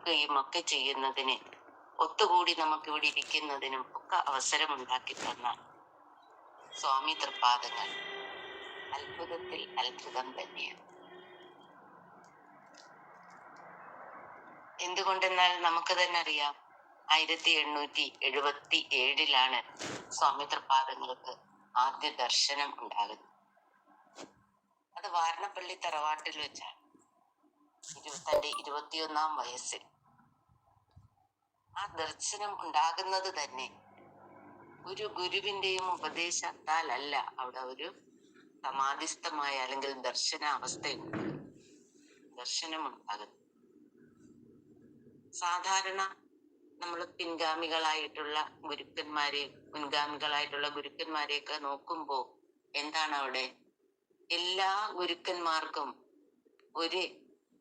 കേൾക്കുകയും ഒക്കെ ചെയ്യുന്നതിന്, ഒത്തുകൂടി നമുക്ക് ഇവിടെ ഇരിക്കുന്നതിനും ഒക്കെ അവസരമുണ്ടാക്കി തന്ന സ്വാമി തൃപ്പാദങ്ങൾ അത്ഭുതത്തിൽ അത്ഭുതം തന്നെയാണ്. എന്തുകൊണ്ടെന്നാൽ നമുക്ക് തന്നെ അറിയാം, 1877 സ്വാമി തൃപ്പാദങ്ങൾക്ക് ആദ്യ ദർശനം ഉണ്ടാകുന്നത്. അത് വാരണപ്പള്ളി തറവാട്ടിൽ വെച്ചാണ്. തന്റെ 21-ാം വയസ്സിൽ ആ ദർശനം ഉണ്ടാകുന്നത് തന്നെ ഒരു ഗുരുവിന്റെയും ഉപദേശത്താൽ അല്ല. അവിടെ ഒരു സമാധിസ്ഥമായ അല്ലെങ്കിൽ ദർശനാവസ്ഥയുണ്ട്, ദർശനമുണ്ടാകുന്നു. സാധാരണ നമ്മൾ മുൻഗാമികളായിട്ടുള്ള ഗുരുക്കന്മാരെയൊക്കെ നോക്കുമ്പോൾ എന്താണ് അവിടെ? എല്ലാ ഗുരുക്കന്മാർക്കും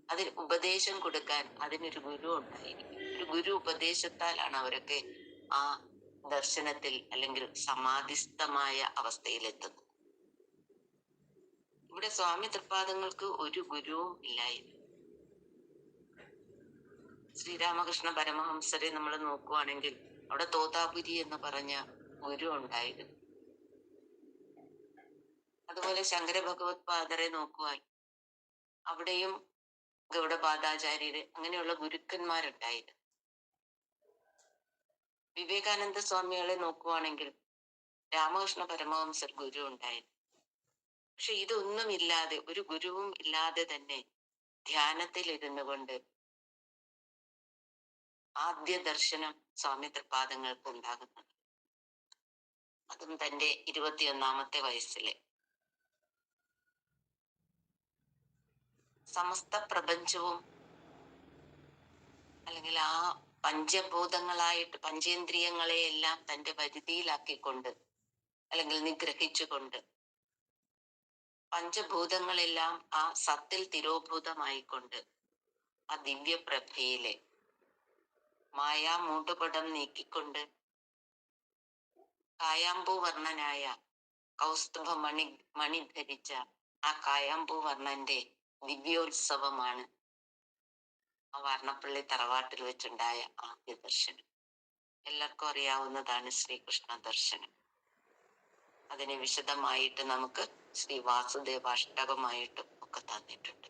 അതിന് ഉപദേശം കൊടുക്കാൻ അതിനൊരു ഗുരു ഉണ്ടായിരിക്കും. ഒരു ഗുരു ഉപദേശത്താലാണ് അവരൊക്കെ ആ ദർശനത്തിൽ അല്ലെങ്കിൽ സമാധിസ്ഥമായ അവസ്ഥയിലെത്തുന്നത്. ഇവിടെ സ്വാമി തൃപ്പാദങ്ങൾക്ക് ഒരു ഗുരുവും ഇല്ലായിരുന്നു. ശ്രീരാമകൃഷ്ണ പരമഹംസരെ നമ്മൾ നോക്കുവാണെങ്കിൽ അവിടെ തോതാപുരി എന്ന് പറഞ്ഞ ഗുരു ഉണ്ടായിരുന്നു. അതുപോലെ ശങ്കര ഭഗവത് പാദരെ നോക്കുവാൻ അവിടെയും ഗൗഡപാദാചാര്യര് അങ്ങനെയുള്ള ഗുരുക്കന്മാരുണ്ടായിരുന്നു. വിവേകാനന്ദ സ്വാമികളെ നോക്കുവാണെങ്കിൽ രാമകൃഷ്ണ പരമഹംസർ ഗുരു ഉണ്ടായിരുന്നു. പക്ഷെ ഇതൊന്നുമില്ലാതെ, ഒരു ഗുരുവും ഇല്ലാതെ തന്നെ ധ്യാനത്തിൽ ഇരുന്നു കൊണ്ട് ആദ്യ ദർശനം സ്വാമി തൃപ്പാദങ്ങൾക്ക് ഉണ്ടാകുന്നത്, അതും തന്റെ 21-ാമത്തെ വയസ്സിലെ. സമസ്ത പ്രപഞ്ചവും അല്ലെങ്കിൽ ആ പഞ്ചേന്ദ്രിയങ്ങളെയെല്ലാം തന്റെ പരിധിയിലാക്കിക്കൊണ്ട് അല്ലെങ്കിൽ നിഗ്രഹിച്ചുകൊണ്ട് പഞ്ചഭൂതങ്ങളെല്ലാം ആ സത്തിൽ തിരോഭൂതമായിക്കൊണ്ട് ആ ദിവ്യപ്രഭയിലെ മായാ മൂടുപടം നീക്കിക്കൊണ്ട് കായാമ്പൂ വർണ്ണനായ കൗസ്തുഭ മണി ധരിച്ച ആ കായാമ്പൂ വർണ്ണന്റെ ദിവ്യോത്സവമാണ് ആ വാരണപ്പള്ളി തറവാട്ടിൽ വെച്ചുണ്ടായ ആദ്യ ദർശനം. എല്ലാവർക്കും അറിയാവുന്നതാണ് ശ്രീകൃഷ്ണ ദർശനം. അതിനെ വിശദമായിട്ട് നമുക്ക് ശ്രീ വാസുദേവാഷ്ടകമായിട്ടും ഒക്കെ തന്നിട്ടുണ്ട്.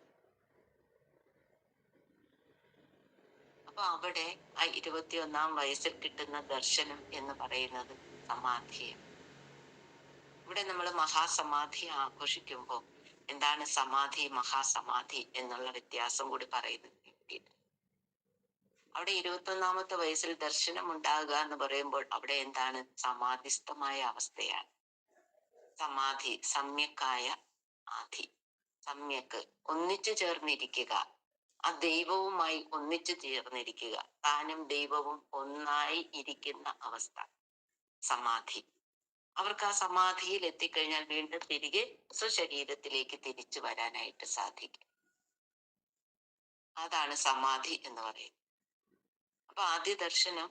അപ്പൊ അവിടെ ആ 21-ാം വയസ്സിൽ കിട്ടുന്ന ദർശനം എന്ന് പറയുന്നത് സമാധിയാണ്. ഇവിടെ നമ്മൾ മഹാസമാധി ആഘോഷിക്കുമ്പോൾ എന്താണ് സമാധി, മഹാസമാധി എന്നുള്ള വ്യത്യാസം കൂടി പറയുന്നത്. അവിടെ 21-ാമത്തെ വയസ്സിൽ ദർശനം ഉണ്ടാകുക എന്ന് പറയുമ്പോൾ അവിടെ എന്താണ്? സമാധിസ്ഥമായ അവസ്ഥയാണ്. സമാധി, സമ്യക്കായ ആധി, സമ്യക്ക് ഒന്നിച്ചു ചേർന്നിരിക്കുക, ആ ദൈവവുമായി ഒന്നിച്ചു ചേർന്നിരിക്കുക, താനും ദൈവവും ഒന്നായി ഇരിക്കുന്ന അവസ്ഥ സമാധി. അവർക്ക് ആ സമാധിയിൽ എത്തിക്കഴിഞ്ഞാൽ വീണ്ടും തിരികെ സ്വശരീരത്തിലേക്ക് തിരിച്ചു വരാനായിട്ട് സാധിക്കും. അതാണ് സമാധി എന്ന് പറയുന്നത്. അപ്പൊ ആദ്യ ദർശനം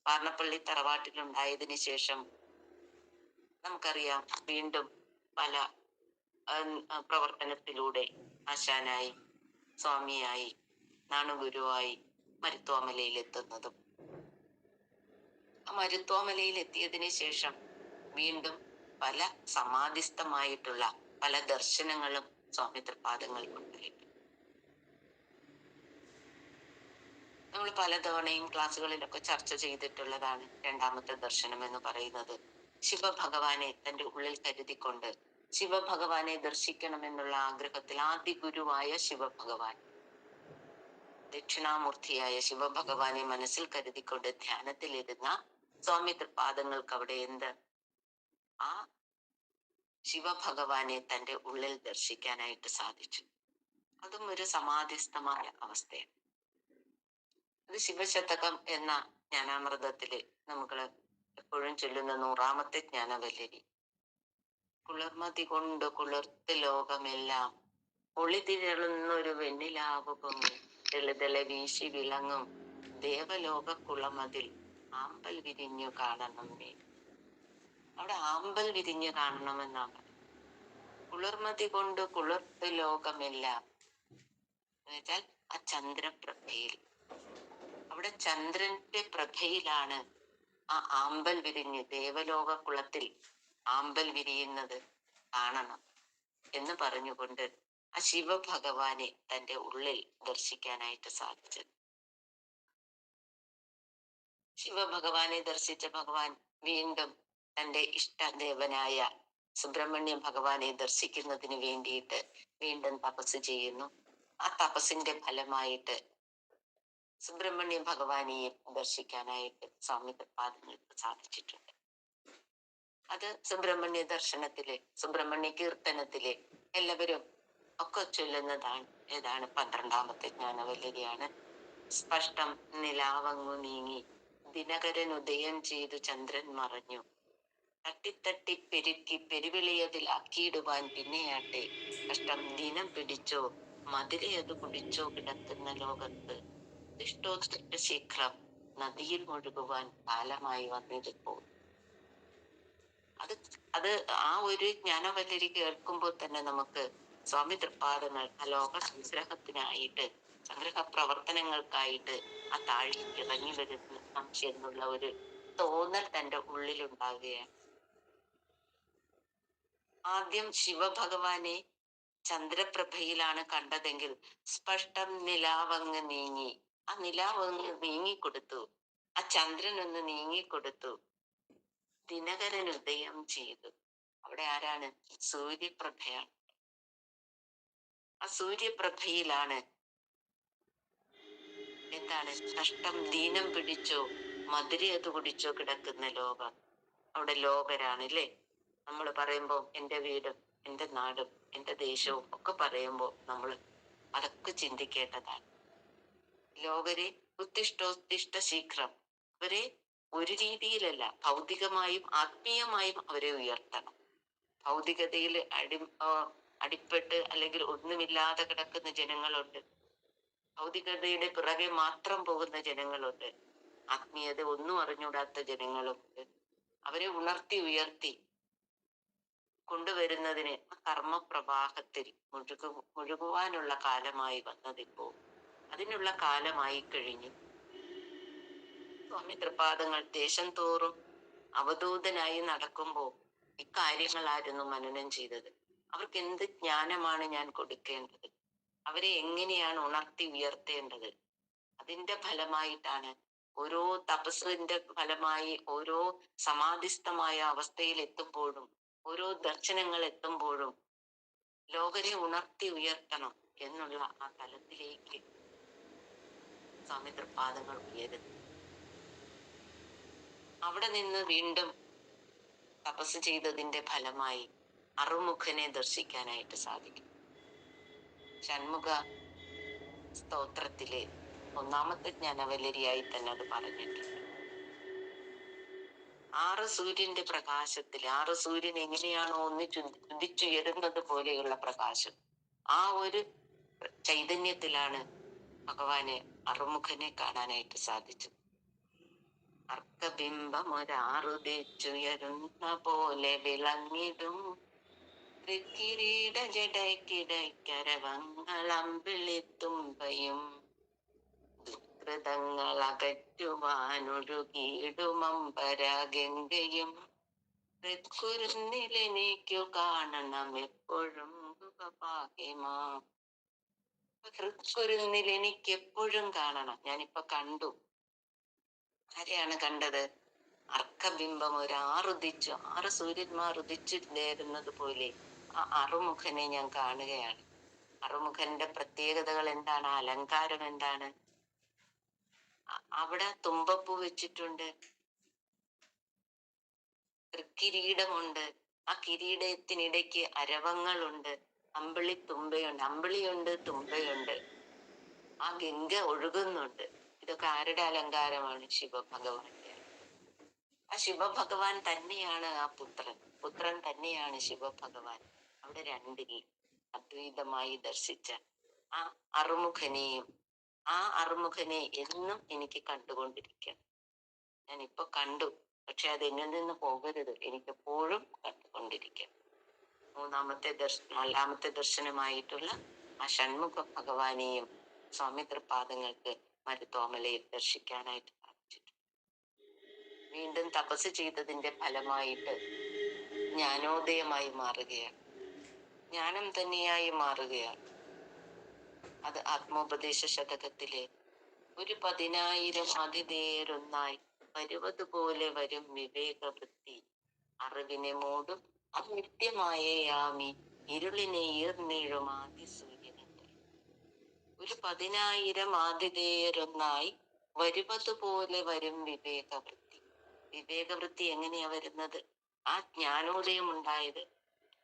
വാരണപ്പള്ളി തറവാട്ടിലുണ്ടായതിനു ശേഷം നമുക്കറിയാം, വീണ്ടും പല പ്രവർത്തനത്തിലൂടെ ആശാനായി, സ്വാമിയായി, നാണുഗുരുവായി മരുത്വാമലയിൽ എത്തുന്നതും, ആ മരുത്വാമലയിൽ എത്തിയതിനു ശേഷം വീണ്ടും പല സമാധിസ്ഥമായിട്ടുള്ള പല ദർശനങ്ങളും സ്വാമി തൃപ്പാദങ്ങൾക്കുണ്ടായിട്ടുണ്ട്. നമ്മൾ പലതവണയും ക്ലാസ്സുകളിലൊക്കെ ചർച്ച ചെയ്തിട്ടുള്ളതാണ്. രണ്ടാമത്തെ ദർശനം എന്ന് പറയുന്നത് ശിവഭഗവാനെ തന്റെ ഉള്ളിൽ കരുതിക്കൊണ്ട് ശിവഭഗവാനെ ദർശിക്കണമെന്നുള്ള ആഗ്രഹത്തിൽ ആദ്യ ഗുരുവായ ശിവഭഗവാൻ, ദക്ഷിണാമൂർത്തിയായ ശിവഭഗവാനെ മനസ്സിൽ കരുതിക്കൊണ്ട് ധ്യാനത്തിലിരുന്ന സ്വാമി തൃപ്പാദങ്ങൾക്ക് അവിടെ ആ ശിവഭഗവാനെ തന്റെ ഉള്ളിൽ ദർശിക്കാനായിട്ട് സാധിച്ചു. അതും ഒരു സമാധിസ്ഥമായ അവസ്ഥയാണ്. ഇത് ശിവശതകം എന്ന ജ്ഞാനാമൃതത്തില് നമ്മൾ എപ്പോഴും ചൊല്ലുന്ന 100-ാമത്തെ ജ്ഞാനവല്ലരി. കുളിർമതി കൊണ്ട് കുളിർത്ത് ലോകമെല്ലാം ഒളിതിരളുന്നൊരു വെണ്ണിലാവ് പൊങ്ങി തെളിതെളെ വീശി വിളങ്ങും ദേവലോക കുളമതിൽ ആമ്പൽ വിരിഞ്ഞു കാണണമേ. അവിടെ ആമ്പൽ വിരിഞ്ഞു കാണണമെന്നാണ്. കുളിർമതി കൊണ്ട് കുളിർത്ത് ലോകമെല്ലാം എന്ന് വെച്ചാൽ ആ ചന്ദ്രപ്രഭയിൽ ചന്ദ്രന്റെ പ്രഭയിലാണ് ആ ആമ്പൽ വിരിഞ്ഞ് ദേവലോക കുളത്തിൽ ആമ്പൽ വിരിയുന്നത് കാണണം എന്ന് പറഞ്ഞുകൊണ്ട് ആ ശിവഭഗവാനെ തന്റെ ഉള്ളിൽ ദർശിക്കാനായിട്ട് സാധിച്ചത്. ശിവഭഗവാനെ ദർശിച്ച ഭഗവാൻ വീണ്ടും തന്റെ ഇഷ്ടദേവനായ സുബ്രഹ്മണ്യ ഭഗവാനെ ദർശിക്കുന്നതിന് വേണ്ടിയിട്ട് വീണ്ടും തപസ് ചെയ്യുന്നു. ആ തപസ്സിന്റെ ഫലമായിട്ട് സുബ്രഹ്മണ്യ ഭഗവാനെയും ദർശിക്കാനായിട്ട് സ്വാമി തൃപ്പാദങ്ങൾക്ക് സാധിച്ചിട്ടുണ്ട്. അത് സുബ്രഹ്മണ്യ ദർശനത്തിലെ സുബ്രഹ്മണ്യ കീർത്തനത്തിലെ എല്ലാവരും ഒക്കെ ചൊല്ലുന്നതാണ്. ഏതാണ്? 12ാമത്തെ ജ്ഞാനവല്ലരിയാണ്. സ്പഷ്ടം നിലാവങ്ങു നീങ്ങി ദിനകരൻ ഉദയം ചെയ്തു ചന്ദ്രൻ മറഞ്ഞു, തട്ടിത്തട്ടി പെരുക്കി പെരുവിളിയതിൽ ആക്കിയിടുവാൻ പിന്നെയാട്ടെ കഷ്ടം ദിനം പിടിച്ചോ മതിലയത് കുടിച്ചോ കിടക്കുന്ന ലോകത്ത് ഇഷ്ടോത്തിട്ട് ശീഘ്രം നദിയിൽ ഒഴുകുവാൻ കാലമായി വന്നിരിപ്പോ. അത് ആ ഒരു ജ്ഞാനവല്ലരി കേൾക്കുമ്പോൾ തന്നെ നമുക്ക് സ്വാമി തൃപ്പാദങ്ങൾ ആ ലോക സംഗ്രഹത്തിനായിട്ട് സംഗ്രഹ പ്രവർത്തനങ്ങൾക്കായിട്ട് ആ താഴി ഇറങ്ങി വരുന്ന എന്നുള്ള ഒരു തോന്നൽ തന്റെ ഉള്ളിലുണ്ടാകുകയാണ്. ആദ്യം ശിവഭഗവാനെ ചന്ദ്രപ്രഭയിലാണ് കണ്ടതെങ്കിൽ സ്പഷ്ടം നിലാവങ്ങ് നീങ്ങി, ആ നിലാവങ്ങ് നീങ്ങിക്കൊടുത്തു, ആ ചന്ദ്രൻ ഒന്ന് നീങ്ങിക്കൊടുത്തു, ദിനകരൻ ഉദയം ചെയ്തു. അവിടെ ആരാണ്? സൂര്യപ്രഭയാണ്. ആ സൂര്യപ്രഭയിലാണ് എന്താണ്? കഷ്ടം ദീനം പിടിച്ചോ മധുര അത് കുടിച്ചോ കിടക്കുന്ന ലോകം. അവിടെ ലോകരാണ് അല്ലേ? നമ്മൾ പറയുമ്പോ എന്റെ വീടും എന്റെ നാടും എന്റെ ദേശവും ഒക്കെ പറയുമ്പോ നമ്മൾ അതൊക്കെ ചിന്തിക്കേണ്ടതാണ്. ലോകരെ ഉത്തിഷ്ടോത്തിഷ്ട ശീഘ്രം, അവരെ ഒരു രീതിയിലല്ല, ഭൗതികമായും ആത്മീയമായും അവരെ ഉയർത്തണം. ഭൗതികതയിൽ അടിപ്പെട്ട് അല്ലെങ്കിൽ ഒന്നുമില്ലാതെ കിടക്കുന്ന ജനങ്ങളുണ്ട്, ഭൗതികതയുടെ പിറകെ മാത്രം പോകുന്ന ജനങ്ങളുണ്ട്, ആത്മീയത ഒന്നും അറിഞ്ഞൂടാത്ത ജനങ്ങളുണ്ട്. അവരെ ഉണർത്തി ഉയർത്തി കൊണ്ടുവരുന്നതിന് കർമ്മപ്രവാഹത്തിൽ മുഴുകുവാനുള്ള കാലമായി വന്നതിപ്പോ. അതിനുള്ള കാലമായി കഴിഞ്ഞു. സ്വാമി തൃപ്പാദങ്ങൾ ദേശം തോറും അവധൂതനായി നടക്കുമ്പോ ഇക്കാര്യങ്ങളായിരുന്നു മനനം ചെയ്തത്. അവർക്ക് എന്ത് ജ്ഞാനമാണ് ഞാൻ കൊടുക്കേണ്ടത്, അവരെ എങ്ങനെയാണ് ഉണർത്തി ഉയർത്തേണ്ടത്. അതിന്റെ ഫലമായിട്ടാണ് ഓരോ തപസ്സിന്റെ ഫലമായി ഓരോ സമാധിസ്ഥമായ അവസ്ഥയിൽ എത്തുമ്പോഴും ഓരോ ദർശനങ്ങൾ എത്തുമ്പോഴും ലോകരെ ഉണർത്തി ഉയർത്തണം എന്നുള്ള ആ തലത്തിലേക്ക് സ്വാമി തൃപ്പാദങ്ങൾ ഉയരുന്നു. അവിടെ നിന്ന് വീണ്ടും തപസ് ചെയ്തതിന്റെ ഫലമായി അറുമുഖനെ ദർശിക്കാനായിട്ട് സാധിക്കും. ഷൺമുഖ സ്തോത്രത്തിലെ 1ാമത്തെ ജ്ഞാനവല്ലരിയായി തന്നെ അത് പറഞ്ഞിട്ടുണ്ട്. 6 സൂര്യന്റെ പ്രകാശത്തിൽ 6 സൂര്യൻ എങ്ങനെയാണോ ഉദിച്ചുയരുന്നത് പോലെയുള്ള പ്രകാശം, ആ ഒരു ചൈതന്യത്തിലാണ് ഭഗവാനെ അറുമുഖനെ കാണാനായിട്ട് സാധിച്ചത്. അർക്കബിംബം ഒരാറുദിച്ചുയരുന്ന പോലെ വിളങ്ങിടും കിരീട ജടയ്ക്കിടയ്ക്കരവങ്ങളമ്പിളിത്തുമ്പയും ദുഃഖൃതങ്ങൾ അകറ്റുവാനൊഴുകിയിടുമമ്പരാഗംഗയും ഹൃത്കുരുന്നിലെനിക്കു കാണണം എപ്പോഴും പാഹിമാം. ഹൃത്കുരുന്നിലെനിക്ക് എപ്പോഴും കാണണം. ഞാനിപ്പൊ കണ്ടു. ആരെയാണ് കണ്ടത്? അർക്കബിംബം ഒരാറുദിച്ചു, 6 സൂര്യന്മാർ ഉദിച്ചു നേരുന്നത് പോലെ ആ അറുമുഖനെ ഞാൻ കാണുകയാണ്. അറുമുഖന്റെ പ്രത്യേകതകൾ എന്താണ്? അലങ്കാരം എന്താണ്? അവിടെ തുമ്പപ്പൂ വെച്ചിട്ടുണ്ട്, തൃക്കിരീടമുണ്ട്, ആ കിരീടത്തിനിടയ്ക്ക് അരവങ്ങളുണ്ട്, അമ്പിളിത്തുമ്പയുണ്ട്, അമ്പിളിയുണ്ട്, തുമ്പയുണ്ട്, ആ ഗംഗ ഒഴുകുന്നുണ്ട്. ഇതൊക്കെ ആരുടെ അലങ്കാരമാണ്? ശിവഭഗവാന്റെ. ആ ശിവഭഗവാൻ തന്നെയാണ് ആ പുത്രൻ, പുത്രൻ തന്നെയാണ് ശിവഭഗവാൻ. അവിടെ രണ്ടിൽ അദ്വൈതമായി ദർശിച്ച ആ അറുമുഖനെയും ആ അറുമുഖനെ എന്നും എനിക്ക് കണ്ടുകൊണ്ടിരിക്കണം. ഞാൻ ഇപ്പൊ കണ്ടു, പക്ഷെ അത് എന്നിൽ നിന്ന് പോകരുത്, എനിക്കെപ്പോഴും കണ്ടുകൊണ്ടിരിക്കണം. 4ാമത്തെ ദർശനമായിട്ടുള്ള ആ ഷൺമുഖ ഭഗവാനെയും സ്വാമി തൃപ്പാദങ്ങൾക്ക് മരുത്തോമലയിൽ ദർശിക്കാനായിട്ട് സാധിച്ചിട്ടുണ്ട്. വീണ്ടും തപസ് ചെയ്തതിന്റെ ഫലമായിട്ട് ജ്ഞാനോദയമായി മാറുകയാണ്, ജ്ഞാനം തന്നെയായി മാറുകയാണ്. അത് ആത്മോപദേശ ശതകത്തിലെ ഒരു 10,000 അതിഥേയരൊന്നായി വരുവതുപോലെ വരും വിവേകവൃത്തി അറിവിനെ മൂടും അനിത്യമായ യാമി ഇരുളിനെ ഈർന്നീഴും ആദ്യ സൂര്യനെങ്കിൽ. ഒരു 10,000 ആതിഥേയരൊന്നായി വരുവതുപോലെ വരും വിവേകവൃത്തി. വിവേകവൃത്തി എങ്ങനെയാ വരുന്നത്? ആ ജ്ഞാനോദയം ഉണ്ടായത്.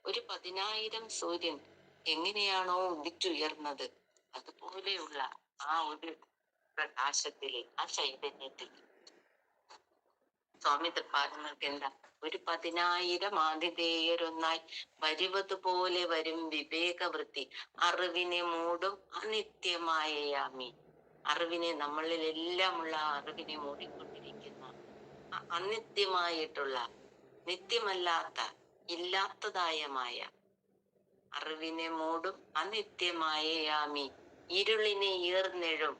ഒരു 10,000 സൂര്യൻ എങ്ങനെയാണോ ഉദിച്ചുയർന്നത്, അതുപോലെയുള്ള ആ ഒരു പ്രകാശത്തിലെ ആ ചൈതന്യത്തിൽ സ്വാമി തൃപ്പാദങ്ങൾക്ക് എന്താ? ഒരു 10,000 ആതിഥേയരൊന്നായി വരുവതുപോലെ വരും വിവേകവൃത്തി അറിവിനെ മൂടും അനിത്യമായ യാമി. അറിവിനെ, നമ്മളിലെല്ലാമുള്ള അറിവിനെ മൂടിക്കൊണ്ടിരിക്കുന്ന അനിത്യമായിട്ടുള്ള, നിത്യമല്ലാത്ത, ഇല്ലാത്തതായ മായ അറിവിനെ മൂടും അനിത്യമായ യാമി ഇരുളിനെ ഈർന്നെഴും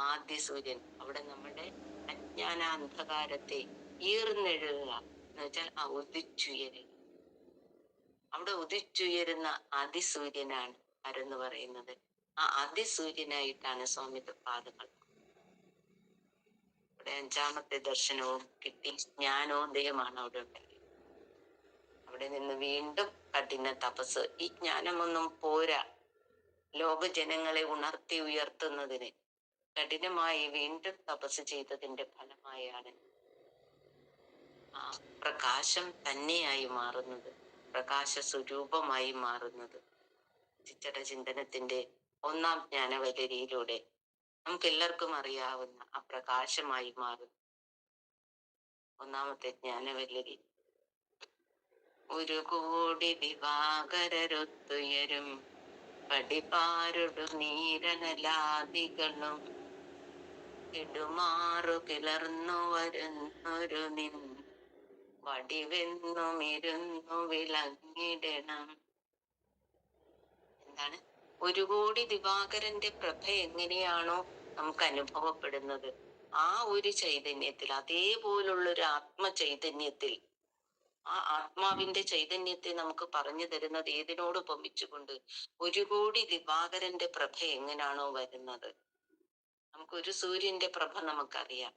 ആദ്യ സൂര്യൻ. അവിടെ നമ്മുടെ അജ്ഞാന അന്ധകാരത്തെ ഈർന്നെഴുക എന്ന് വെച്ചാൽ ഉദിച്ചുയരുക. അവിടെ ഉദിച്ചുയരുന്ന അതിസൂര്യനാണ് ആരെന്ന് പറയുന്നത്. ആ അതിസൂര്യനായിട്ടാണ് സ്വാമി തൃപ്പാദങ്ങൾ. അവിടെ 5ാമത്തെ ദർശനവും കിട്ടി, ജ്ഞാനോദയമാണ് അവിടെ ഉണ്ടായത്. അവിടെ നിന്ന് വീണ്ടും കഠിന തപസ്. ഈ ജ്ഞാനമൊന്നും പോരാ ലോക ജനങ്ങളെ ഉണർത്തി ഉയർത്തുന്നതിന്. കഠിനമായി വീണ്ടും തപസ് ചെയ്തതിന്റെ ഫലമായാണ് ആ പ്രകാശം തന്നെയായി മാറുന്നത്, പ്രകാശ സ്വരൂപമായി മാറുന്നത്. ചിച്ചട ചിന്തനത്തിന്റെ 1ാം ജ്ഞാനവലരിയിലൂടെ നമുക്ക് എല്ലാവർക്കും അറിയാവുന്ന ആ പ്രകാശമായി മാറും. 1ാമത്തെ ജ്ഞാനവല്ലരി. ഒരു കോടി ദിവാകരരൊത്തുയരും പടിപാരുടു നീരനലാദികളും ഇടുമാറു കിളർന്നു വരുന്നൊരു നിൻ വടിവെന്നുമിരുന്നു വിളങ്ങിടണം. എന്താണ്? 1 കോടി ദിവാകരന്റെ പ്രഭ എങ്ങനെയാണോ നമുക്ക് അനുഭവപ്പെടുന്നത്, ആ ഒരു ചൈതന്യത്തിൽ, അതേപോലുള്ളൊരു ആത്മചൈതന്യത്തിൽ, ആ ആത്മാവിന്റെ ചൈതന്യത്തെ നമുക്ക് പറഞ്ഞു തരുന്നത് ഏതിനോട് ഉപമിച്ചുകൊണ്ട്? 1 കോടി ദിവാകരന്റെ പ്രഭ എങ്ങനെയാണോ വരുന്നത്. നമുക്കൊരു സൂര്യന്റെ പ്രഭ നമുക്കറിയാം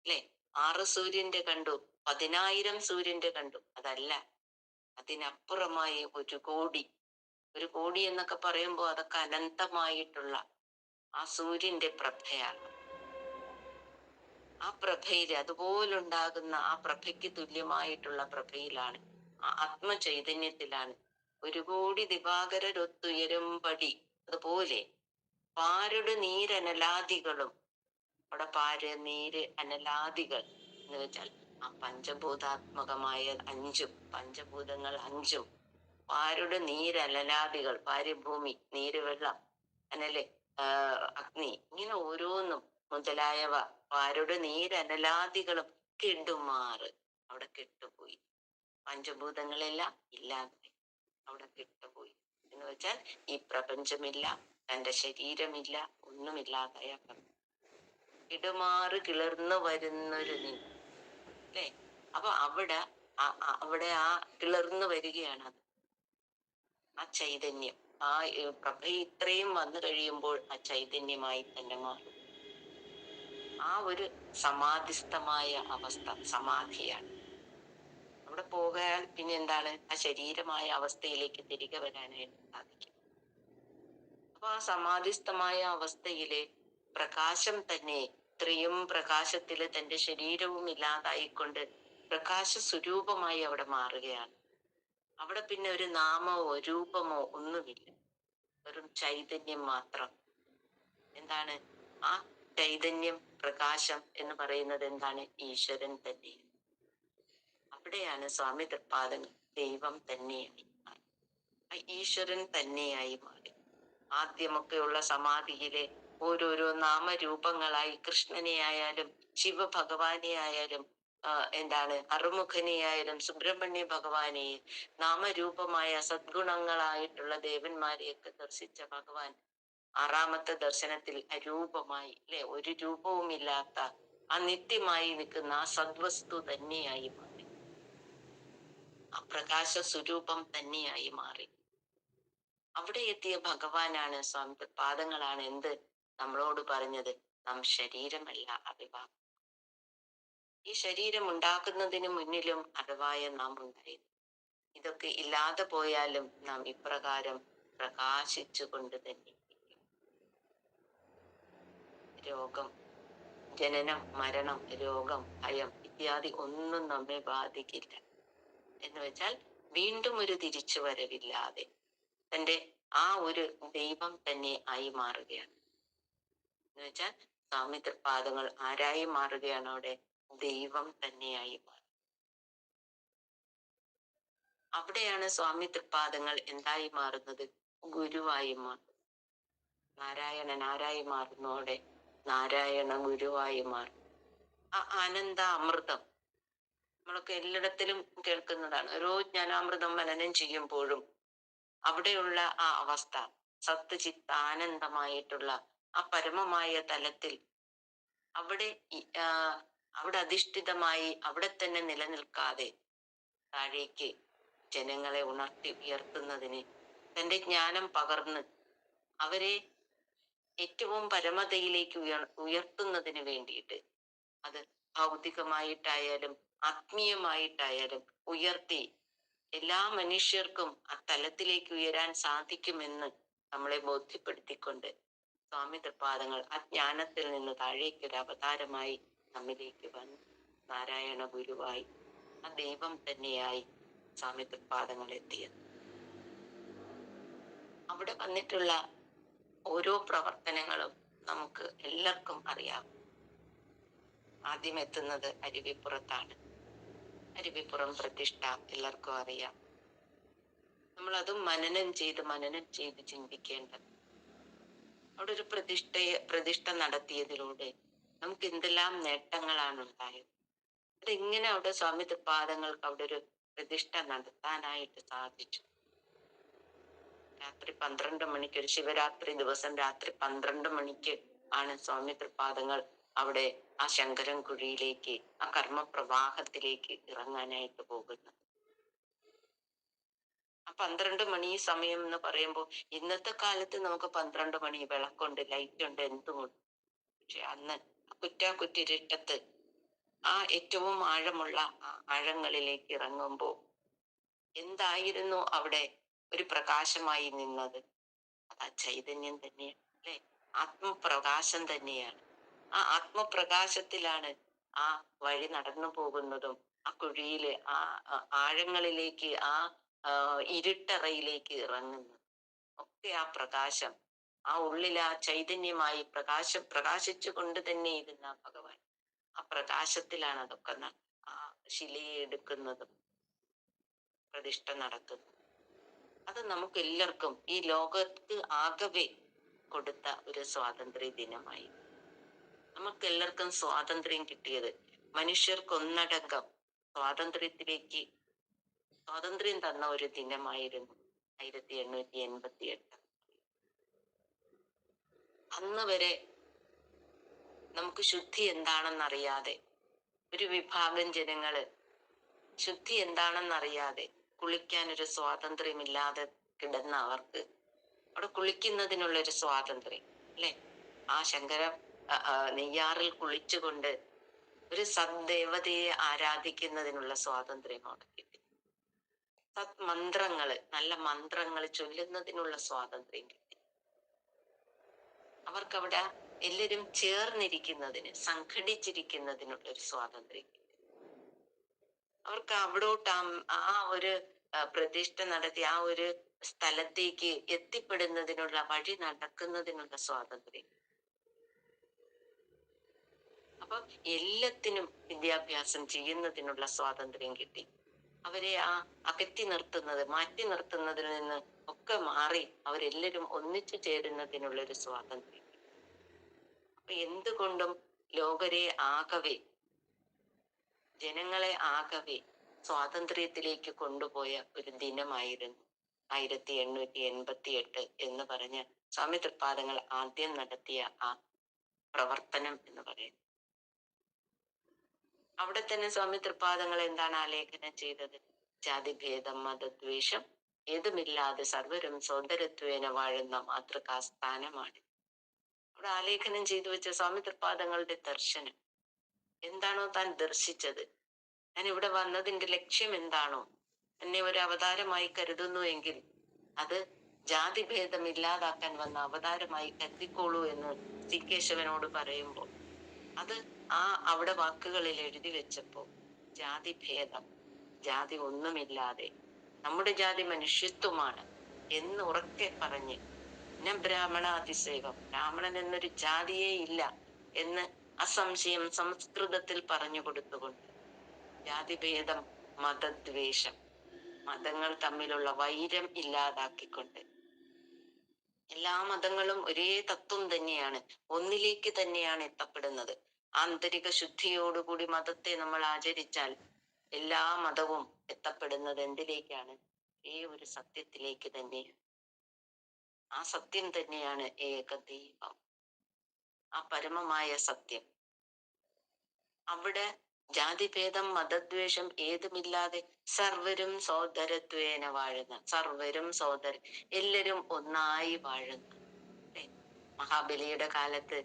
അല്ലെ? 6 സൂര്യന്റെ കണ്ടു, 10,000 സൂര്യന്റെ കണ്ടു. അതല്ല, അതിനപ്പുറമായി 1 കോടി. 1 കോടി എന്നൊക്കെ പറയുമ്പോൾ അതൊക്കെ അനന്തമായിട്ടുള്ള ആ സൂര്യന്റെ പ്രഭയാണ്. ആ പ്രഭയിൽ, അതുപോലുണ്ടാകുന്ന ആ പ്രഭയ്ക്ക് തുല്യമായിട്ടുള്ള പ്രഭയിലാണ്, ആ ആത്മചൈതന്യത്തിലാണ് 1 കോടി ദിവാകരരൊത്തുയരുംപടി. അതുപോലെ പാരുടെ നീരനലാദികളും. അവിടെ പാര്, നീര്, അനലാദികൾ എന്ന് വെച്ചാൽ ആ പഞ്ചഭൂതാത്മകമായ 5ഉം, പഞ്ചഭൂതങ്ങൾ 5ഉം, പാരുടെ നീരനലാദികൾ, പാര് ഭൂമി, നീര് വെള്ളം, അനല് അഗ്നി, ഇങ്ങനെ ഓരോന്നും മുതലായവ, പാരുടെ നീരനലാദികളും കെടുമാറ്. അവിടെ കെട്ടുപോയി. പഞ്ചഭൂതങ്ങളെല്ലാം ഇല്ലാതെ അവിടെ കെട്ടുപോയി എന്ന് വെച്ചാൽ ഈ പ്രപഞ്ചമില്ല, തന്റെ ശരീരമില്ല, ഒന്നുമില്ലാതായ ഇടുമാറ് കിളർന്നു വരുന്നൊരു നീ അല്ലെ? അപ്പൊ അവിടെ ആ കിളർന്നു വരികയാണ് അത്, ആ ചൈതന്യം. ആ പ്രഭ ഇത്രയും വന്നു കഴിയുമ്പോൾ ആ ചൈതന്യമായി തന്നെ മാറും. ആ ഒരു സമാധിസ്ഥമായ അവസ്ഥ സമാധിയാണ്. അവിടെ പോകാൻ പിന്നെ എന്താണ്? ആ ശരീരമായ അവസ്ഥയിലേക്ക് തിരികെ വരാനായിട്ട് സാധിക്കും. അപ്പൊ ആ സമാധിസ്ഥമായ അവസ്ഥയിലെ പ്രകാശം തന്നെ, ഇത്രയും പ്രകാശത്തില് തന്റെ ശരീരവും ഇല്ലാതായിക്കൊണ്ട് പ്രകാശ സ്വരൂപമായി അവിടെ മാറുകയാണ്. അവിടെ പിന്നെ ഒരു നാമമോ രൂപമോ ഒന്നുമില്ല, വെറും ചൈതന്യം മാത്രം. എന്താണ് ആ ചൈതന്യം, പ്രകാശം എന്ന് പറയുന്നത്? എന്താണ്? ഈശ്വരൻ തന്നെ. അവിടെയാണ് സ്വാമി തൃപ്പാദൻ ദൈവം തന്നെയായി മാറി, ഈശ്വരൻ തന്നെയായി മാറി. ആദ്യമൊക്കെയുള്ള സമാധിയിലെ ഓരോരോ നാമരൂപങ്ങളായി, കൃഷ്ണനെ ആയാലും ശിവഭഗവാനെ ആയാലും എന്താണ് അറുമുഖനെ ആയാലും സുബ്രഹ്മണ്യ ഭഗവാനെ, നാമരൂപമായ സദ്ഗുണങ്ങളായിട്ടുള്ള ദേവന്മാരെയൊക്കെ ദർശിച്ച ഭഗവാൻ ആറാമത്തെ ദർശനത്തിൽ അരൂപമായി, അല്ലെ, ഒരു രൂപവുമില്ലാത്ത ആ നിത്യമായി നിൽക്കുന്ന ആ സദ്വസ്തു തന്നെയായി മാറി, ആ പ്രകാശ സ്വരൂപം തന്നെയായി മാറി. അവിടെ എത്തിയ ഭഗവാനാണ്, സ്വാമി പാദങ്ങളാണ് എന്ത് നമ്മളോട് പറഞ്ഞത്? നാം ശരീരമല്ല അറിവാം. ഈ ശരീരം ഉണ്ടാക്കുന്നതിന് മുന്നിലും അറിവായ നാം ഉണ്ടായിരുന്നു. ഇതൊക്കെ ഇല്ലാതെ പോയാലും നാം ഇപ്രകാരം പ്രകാശിച്ചുകൊണ്ട് തന്നെ. രോഗം, ജനനം, മരണം, രോഗം, ഭയം ഇത്യാദി ഒന്നും നമ്മെ ബാധിക്കില്ല. എന്ന് വെച്ചാൽ വീണ്ടും ഒരു തിരിച്ചു വരവില്ലാതെ തന്റെ ആ ഒരു ദൈവം തന്നെ ആയി മാറുകയാണ്. എന്ന് വെച്ചാൽ സ്വാമി തൃപ്പാദങ്ങൾ ആരായി മാറുകയാണ്? അവിടെ ദൈവം തന്നെയായി മാറുക. അവിടെയാണ് സ്വാമി തൃപ്പാദങ്ങൾ എന്തായി മാറുന്നത്? ഗുരുവായി മാറും. നാരായണൻ ആരായി മാറുന്നു? അവിടെ നാരായണ ഗുരുവായി മാറും. ആ ആനന്ദ അമൃതം നമ്മളൊക്കെ എല്ലായിടത്തിലും കേൾക്കുന്നതാണ്. ഓരോ ജ്ഞാനാമൃതം മനനം ചെയ്യുമ്പോഴും അവിടെയുള്ള ആ അവസ്ഥ, സത്ത് ചിത്ത ആനന്ദമായിട്ടുള്ള ആ പരമമായ തലത്തിൽ അവിടെ അവിടെ അധിഷ്ഠിതമായി അവിടെ തന്നെ നിലനിൽക്കാതെ താഴേക്ക് ജനങ്ങളെ ഉണർത്തി ഉയർത്തുന്നതിന്, തന്റെ ജ്ഞാനം പകർന്ന് അവരെ ഏറ്റവും പരമതയിലേക്ക് ഉയർത്തുന്നതിന് വേണ്ടിയിട്ട്, അത് ഭൗതികമായിട്ടായാലും ആത്മീയമായിട്ടായാലും ഉയർത്തി എല്ലാ മനുഷ്യർക്കും ആ തലത്തിലേക്ക് ഉയരാൻ സാധിക്കുമെന്ന് നമ്മളെ ബോധ്യപ്പെടുത്തിക്കൊണ്ട് സ്വാമി തൃപ്പാദങ്ങൾ ആ ജ്ഞാനത്തിൽ നിന്ന് താഴേക്കൊരു അവതാരമായി നമ്മിലേക്ക് വന്നു നാരായണ ഗുരുവായി, ആ ദൈവം തന്നെയായി സ്വാമി തൃപ്പാദങ്ങൾ എത്തിയത്. അവിടെ വന്നിട്ടുള്ള ഓരോ പ്രവർത്തനങ്ങളും നമുക്ക് എല്ലാവർക്കും അറിയാം. ആദ്യം എത്തുന്നത് അരുവിപ്പുറത്താണ്. അരുവിപ്പുറം പ്രതിഷ്ഠ എല്ലാവർക്കും അറിയാം. നമ്മൾ അതും മനനം ചെയ്ത് ചിന്തിക്കേണ്ടത്. അവിടെ ഒരു പ്രതിഷ്ഠ നടത്തിയതിലൂടെ നമുക്ക് എന്തെല്ലാം നേട്ടങ്ങളാണ് ഉണ്ടായത്. അതെങ്ങനെ അവിടെ സ്വാമി തൃപ്പാദങ്ങൾക്ക് അവിടെ ഒരു പ്രതിഷ്ഠ നടത്താനായിട്ട് സാധിച്ചു? രാത്രി 12 മണിക്ക്, ഒരു ശിവരാത്രി ദിവസം രാത്രി 12 മണിക്ക് ആണ് സ്വാമി തൃപ്പാദങ്ങൾ അവിടെ ആ ശങ്കരൻ കുഴിയിലേക്ക്, ആ കർമ്മപ്രവാഹത്തിലേക്ക് ഇറങ്ങാനായിട്ട് പോകുന്നത്. ആ 12 മണി സമയം എന്ന് പറയുമ്പോൾ ഇന്നത്തെ കാലത്ത് നമുക്ക് 12 മണി വിളക്കുണ്ട്, ലൈറ്റ് ഉണ്ട്, എന്തുമുണ്ട്. പക്ഷെ അന്ന് കുറ്റിരുട്ടത്ത് ആ ഏറ്റവും ആഴമുള്ള ആഴങ്ങളിലേക്ക് ഇറങ്ങുമ്പോൾ എന്തായിരുന്നു അവിടെ ഒരു പ്രകാശമായി നിന്നത്? അത് ആ ചൈതന്യം തന്നെയാണ്, അല്ലെ? ആത്മപ്രകാശം തന്നെയാണ്. ആ ആത്മപ്രകാശത്തിലാണ് ആ വഴി നടന്നു പോകുന്നതും ആ കുഴിയില് ആ ആഴങ്ങളിലേക്ക് ആ ഇരുട്ടറയിലേക്ക് ഇറങ്ങുന്നത് ഒക്കെ ആ പ്രകാശം, ആ ഉള്ളിൽ ആ ചൈതന്യമായി പ്രകാശിച്ചു കൊണ്ട് തന്നെ ഇരുന്ന ഭഗവാൻ ആ പ്രകാശത്തിലാണ് അതൊക്കെ ആ ശിലയെ എടുക്കുന്നതും പ്രതിഷ്ഠ നടത്തുന്നത്. അത് നമുക്ക് എല്ലാവർക്കും ഈ ലോകത്ത് ആകവെ കൊടുത്ത ഒരു സ്വാതന്ത്ര്യ ദിനമായി. നമുക്ക് എല്ലാവർക്കും സ്വാതന്ത്ര്യം കിട്ടിയത്, മനുഷ്യർക്കൊന്നടങ്കം സ്വാതന്ത്ര്യം തന്ന ഒരു ദിനമായിരുന്നു 1888. അന്ന് വരെ നമുക്ക് ശുദ്ധി എന്താണെന്നറിയാതെ, ഒരു വിഭാഗം ജനങ്ങള് ശുദ്ധി എന്താണെന്നറിയാതെ കുളിക്കാൻ ഒരു സ്വാതന്ത്ര്യമില്ലാതെ കിടന്ന അവർക്ക് അവിടെ കുളിക്കുന്നതിനുള്ളൊരു സ്വാതന്ത്ര്യം, അല്ലെ? ആ ശങ്കര നെയ്യാറിൽ കുളിച്ചുകൊണ്ട് ഒരു സദ്ദേവതയെ ആരാധിക്കുന്നതിനുള്ള സ്വാതന്ത്ര്യം അവിടെ കിട്ടി. നല്ല മന്ത്രങ്ങൾ ചൊല്ലുന്നതിനുള്ള സ്വാതന്ത്ര്യം കിട്ടി. അവർക്കവിടെ എല്ലാവരും ചേർന്നിരിക്കുന്നതിന്, സംഘടിച്ചിരിക്കുന്നതിനുള്ള ഒരു സ്വാതന്ത്ര്യം കിട്ടി. അവർക്ക് അവിടോട്ട് ആ ഒരു പ്രതിഷ്ഠ നടത്തി ആ ഒരു സ്ഥലത്തേക്ക് എത്തിപ്പെടുന്നതിനുള്ള വഴി നടക്കുന്നതിനുള്ള സ്വാതന്ത്ര്യം. അപ്പൊ എല്ലാത്തിനും വിദ്യാഭ്യാസം ചെയ്യുന്നതിനുള്ള സ്വാതന്ത്ര്യം കിട്ടി. അവരെ ആ അകറ്റി നിർത്തുന്നത്, മാറ്റി നിർത്തുന്നതിൽ നിന്ന് ഒക്കെ മാറി അവരെല്ലാവരും ഒന്നിച്ചു ചേരുന്നതിനുള്ള ഒരു സ്വാതന്ത്ര്യം. അപ്പൊ എന്തുകൊണ്ടും ജനങ്ങളെ ആകവെ സ്വാതന്ത്ര്യത്തിലേക്ക് കൊണ്ടുപോയ ഒരു ദിനമായിരുന്നു 1888 എന്ന് പറഞ്ഞ് സ്വാമി തൃപ്പാദങ്ങൾ ആദ്യം നടത്തിയ ആ പ്രവർത്തനം എന്ന് പറയുന്നത്. അവിടെ തന്നെ സ്വാമി തൃപ്പാദങ്ങൾ എന്താണ് ആലേഖനം ചെയ്തത്? ജാതിഭേദം മതദ്വേഷം ഏതുമില്ലാതെ സർവരും സോദരത്വേന വാഴുന്ന മാതൃകാസ്ഥാനമാണ്. അവിടെ ആലേഖനം ചെയ്തു വെച്ച സ്വാമി തൃപ്പാദങ്ങളുടെ ദർശനം എന്താണോ താൻ ദർശിച്ചത്, ഞാൻ ഇവിടെ വന്നതിന്റെ ലക്ഷ്യം എന്താണോ, എന്നെ ഒരു അവതാരമായി കരുതുന്നു എങ്കിൽ അത് ജാതിഭേദം ഇല്ലാതാക്കാൻ വന്ന അവതാരമായി കരുതിക്കോളൂ എന്ന് സി കേശവനോട് പറയുമ്പോൾ അത് അവിടെ വാക്കുകളിൽ എഴുതി വെച്ചപ്പോ ജാതിഭേദം, ജാതി ഒന്നുമില്ലാതെ നമ്മുടെ ജാതി മനുഷ്യത്വമാണ് എന്ന് ഉറക്കെ പറഞ്ഞ് ബ്രാഹ്മണ അതിസേവം, ബ്രാഹ്മണൻ എന്നൊരു ജാതിയേ ഇല്ല എന്ന് അസംശയം സംസ്കൃതത്തിൽ പറഞ്ഞു കൊടുത്തുകൊണ്ട് ജാതിഭേദം മതദ്വേഷം, മതങ്ങൾ തമ്മിലുള്ള വൈരം ഇല്ലാതാക്കിക്കൊണ്ട് എല്ലാ മതങ്ങളും ഒരേ തത്വം തന്നെയാണ്, ഒന്നിലേക്ക് തന്നെയാണ് എത്തപ്പെടുന്നത്. ആന്തരിക ശുദ്ധിയോടുകൂടി മതത്തെ നമ്മൾ ആചരിച്ചാൽ എല്ലാ മതവും എത്തപ്പെടുന്നത് എന്തിലേക്കാണ്? ഒരു സത്യത്തിലേക്ക് തന്നെയാണ്. ആ സത്യം തന്നെയാണ് ഏകദൈവം, ആ പരമമായ സത്യം. അവിടെ ജാതിഭേദം മതദ്വേഷം ഏതുമില്ലാതെ സർവരും സോദരത്വേന വാഴുന്ന, സർവരും എല്ലാരും ഒന്നായി വാഴുന്ന. മഹാബലിയുടെ കാലത്ത്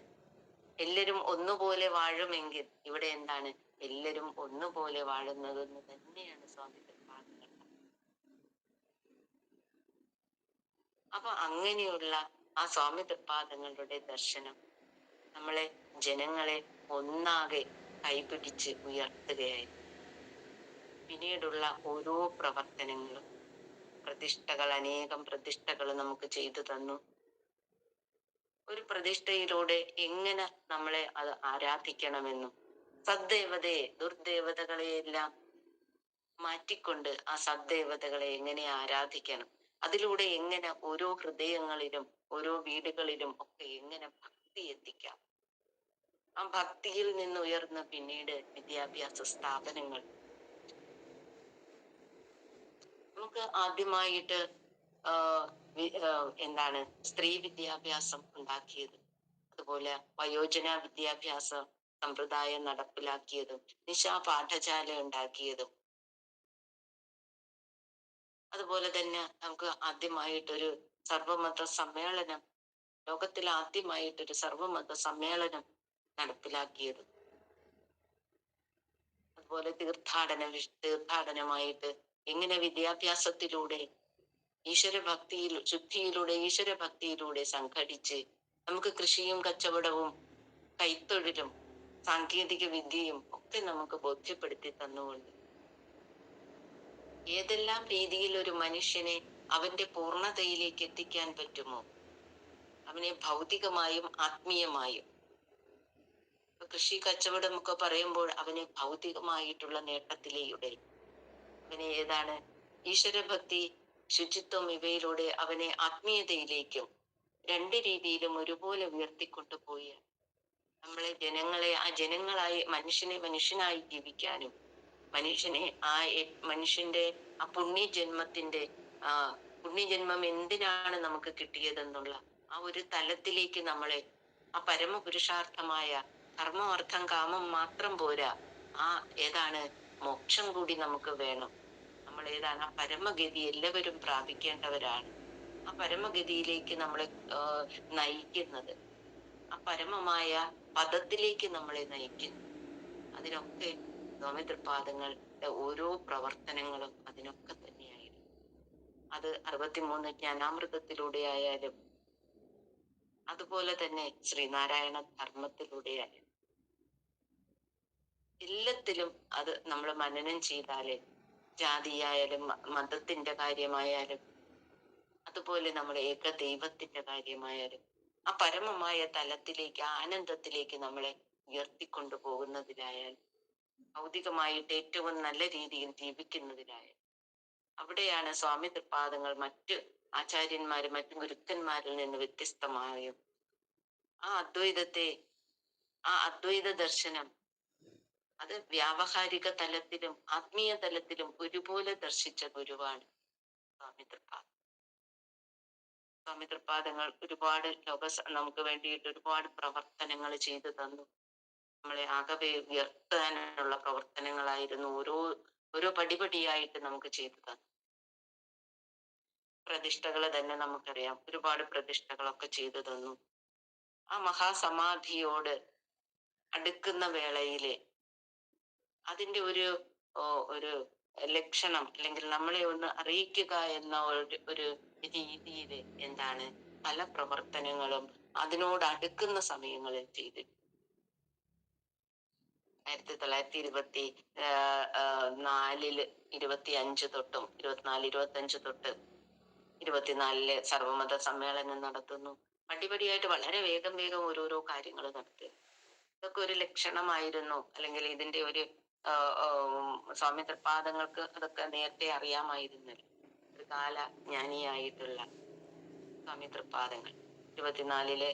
എല്ലാരും ഒന്നുപോലെ വാഴുമെങ്കിൽ ഇവിടെ എന്താണ്? എല്ലാരും ഒന്നുപോലെ വാഴുന്നതെന്ന് തന്നെയാണ് സ്വാമി തൃപ്പാദങ്ങൾ. അപ്പൊ അങ്ങനെയുള്ള ആ സ്വാമി തൃപ്പാദങ്ങളുടെ ദർശനം നമ്മളെ, ജനങ്ങളെ ഒന്നാകെ കൈപിടിച്ച് ഉയർത്തുകയായിരുന്നു. പിന്നീടുള്ള ഓരോ പ്രവർത്തനങ്ങളും, പ്രതിഷ്ഠകൾ, അനേകം പ്രതിഷ്ഠകൾ നമുക്ക് ചെയ്തു തന്നു. ഒരു പ്രതിഷ്ഠയിലൂടെ എങ്ങനെ നമ്മളെ അത് ആരാധിക്കണമെന്നും, സദ്ദേവതയെ ദുർദേവതകളെയെല്ലാം മാറ്റിക്കൊണ്ട് ആ സദ്ദേവതകളെ എങ്ങനെ ആരാധിക്കണം, അതിലൂടെ എങ്ങനെ ഓരോ ഹൃദയങ്ങളിലും ഓരോ വീടുകളിലും ഒക്കെ എങ്ങനെ ഭക്തി എത്തിക്കാം, ആ ഭക്തിയിൽ നിന്ന് ഉയർന്ന് പിന്നീട് വിദ്യാഭ്യാസ സ്ഥാപനങ്ങൾ. നമുക്ക് ആദ്യമായിട്ട് എന്താണ് സ്ത്രീ വിദ്യാഭ്യാസം ഉണ്ടാക്കിയത്, അതുപോലെ വയോജന വിദ്യാഭ്യാസ സമ്പ്രദായം നടപ്പിലാക്കിയതും, നിശാ പാഠശാല ഉണ്ടാക്കിയതും, അതുപോലെ തന്നെ നമുക്ക് ആദ്യമായിട്ടൊരു സർവമത സമ്മേളനം, ലോകത്തിൽ ആദ്യമായിട്ടൊരു സർവമത സമ്മേളനം നടപ്പിലാക്കിയതും, അതുപോലെ തീർത്ഥാടനമായിട്ട് എങ്ങനെ വിദ്യാഭ്യാസത്തിലൂടെ ശുദ്ധിയിലൂടെ ഈശ്വരഭക്തിയിലൂടെ സംഘടിച്ച് നമുക്ക് കൃഷിയും കച്ചവടവും കൈത്തൊഴിലും സാങ്കേതിക വിദ്യയും ഒക്കെ നമുക്ക് ബോധ്യപ്പെടുത്തി തന്നുകൊണ്ട് ഏതെല്ലാം രീതിയിൽ ഒരു മനുഷ്യനെ അവന്റെ പൂർണ്ണതയിലേക്ക് എത്തിക്കാൻ പറ്റുമോ, അവനെ ഭൗതികമായും ആത്മീയമായും. കൃഷി കച്ചവടം ഒക്കെ പറയുമ്പോൾ അവന് ഭൗതികമായിട്ടുള്ള നേട്ടത്തിലൂടെ, അവനെ ഏതാണ് ഈശ്വരഭക്തി ശുചിത്വം ഇവയിലൂടെ അവനെ ആത്മീയതയിലേക്കും രണ്ട് രീതിയിലും ഒരുപോലെ ഉയർത്തിക്കൊണ്ടുപോയി നമ്മളെ ജനങ്ങളായി മനുഷ്യനായി ജീവിക്കാനും, മനുഷ്യന്റെ ആ പുണ്യജന്മം എന്തിനാണ് നമുക്ക് കിട്ടിയതെന്നുള്ള ആ ഒരു തലത്തിലേക്ക് നമ്മളെ, ആ പരമപുരുഷാർത്ഥമായ കർമ്മം അർത്ഥം കാമം മാത്രം പോരാ, ആ ഏതാണ് മോക്ഷം കൂടി നമുക്ക് വേണം. നമ്മൾ ഏതാണ് ആ പരമഗതി എല്ലാവരും പ്രാപിക്കേണ്ടവരാണ്. ആ പരമഗതിയിലേക്ക് നമ്മളെ നയിക്കുന്നത്, ആ പരമമായ പദത്തിലേക്ക് നമ്മളെ നയിക്കുന്നു. അതിനൊക്കെ സ്വാമി തൃപ്പാദങ്ങളുടെ ഓരോ പ്രവർത്തനങ്ങളും അതിനൊക്കെ തന്നെയായിരുന്നു. അത് 63 ജ്ഞാനാമൃതത്തിലൂടെ ആയാലും, അതുപോലെ തന്നെ ശ്രീനാരായണ ധർമ്മത്തിലൂടെയായാലും, എല്ലാത്തിലും അത് നമ്മൾ മനനം ചെയ്താലേ, ജാതിയായാലും മതത്തിന്റെ കാര്യമായാലും, അതുപോലെ നമ്മുടെ ഏക ദൈവത്തിന്റെ കാര്യമായാലും, ആ പരമമായ തലത്തിലേക്ക്, ആനന്ദത്തിലേക്ക് നമ്മളെ ഉയർത്തിക്കൊണ്ടു പോകുന്നതിലായാലും, ഭൗതികമായിട്ട് ഏറ്റവും നല്ല രീതിയിൽ ജീവിക്കുന്നതിലായാലും, അവിടെയാണ് സ്വാമി തൃപ്പാദങ്ങൾ മറ്റു ആചാര്യന്മാരും മറ്റു ഗുരുക്കന്മാരിൽ നിന്ന് വ്യത്യസ്തമായും ആ അദ്വൈത ദർശനം അത് വ്യാവഹാരിക തലത്തിലും ആത്മീയ തലത്തിലും ഒരുപോലെ ദർശിച്ച ഗുരുവാണ് സ്വാമി തൃപ്പാദം. സ്വാമി തൃപ്പാദങ്ങൾ ഒരുപാട് നമുക്ക് വേണ്ടിയിട്ട് ഒരുപാട് പ്രവർത്തനങ്ങൾ ചെയ്തു തന്നു. നമ്മളെ ആകെ ഉയർത്താനുള്ള പ്രവർത്തനങ്ങളായിരുന്നു ഓരോ ഓരോ പടിപടിയായിട്ട് നമുക്ക് ചെയ്തു തന്നു. പ്രതിഷ്ഠകൾ തന്നെ നമുക്കറിയാം, ഒരുപാട് പ്രതിഷ്ഠകളൊക്കെ ചെയ്തു തന്നു. ആ മഹാസമാധിയോട് അടുക്കുന്ന വേളയില് അതിന്റെ ഒരു ലക്ഷണം, അല്ലെങ്കിൽ നമ്മളെ ഒന്ന് അറിയിക്കുക എന്ന ഒരു രീതിയില് എന്താണ് പല പ്രവർത്തനങ്ങളും അതിനോട് അടുക്കുന്ന സമയങ്ങളിൽ ചെയ്തിട്ടുണ്ട്. 1924 25 തൊട്ടും 24-25 തൊട്ട് 24 സർവമത സമ്മേളനം നടത്തുന്നു. പടിപടിയായിട്ട് വളരെ വേഗം ഓരോരോ കാര്യങ്ങൾ നടത്തുക. ഇതൊക്കെ ഒരു ലക്ഷണമായിരുന്നു, അല്ലെങ്കിൽ ഇതിന്റെ ഒരു സ്വാമി തൃപ്പാദങ്ങൾക്ക് അതൊക്കെ നേരത്തെ അറിയാമായിരുന്നല്ലോ. ഒരു കാല ജ്ഞാനിയായിട്ടുള്ള സ്വാമി തൃപ്പാദങ്ങൾ 24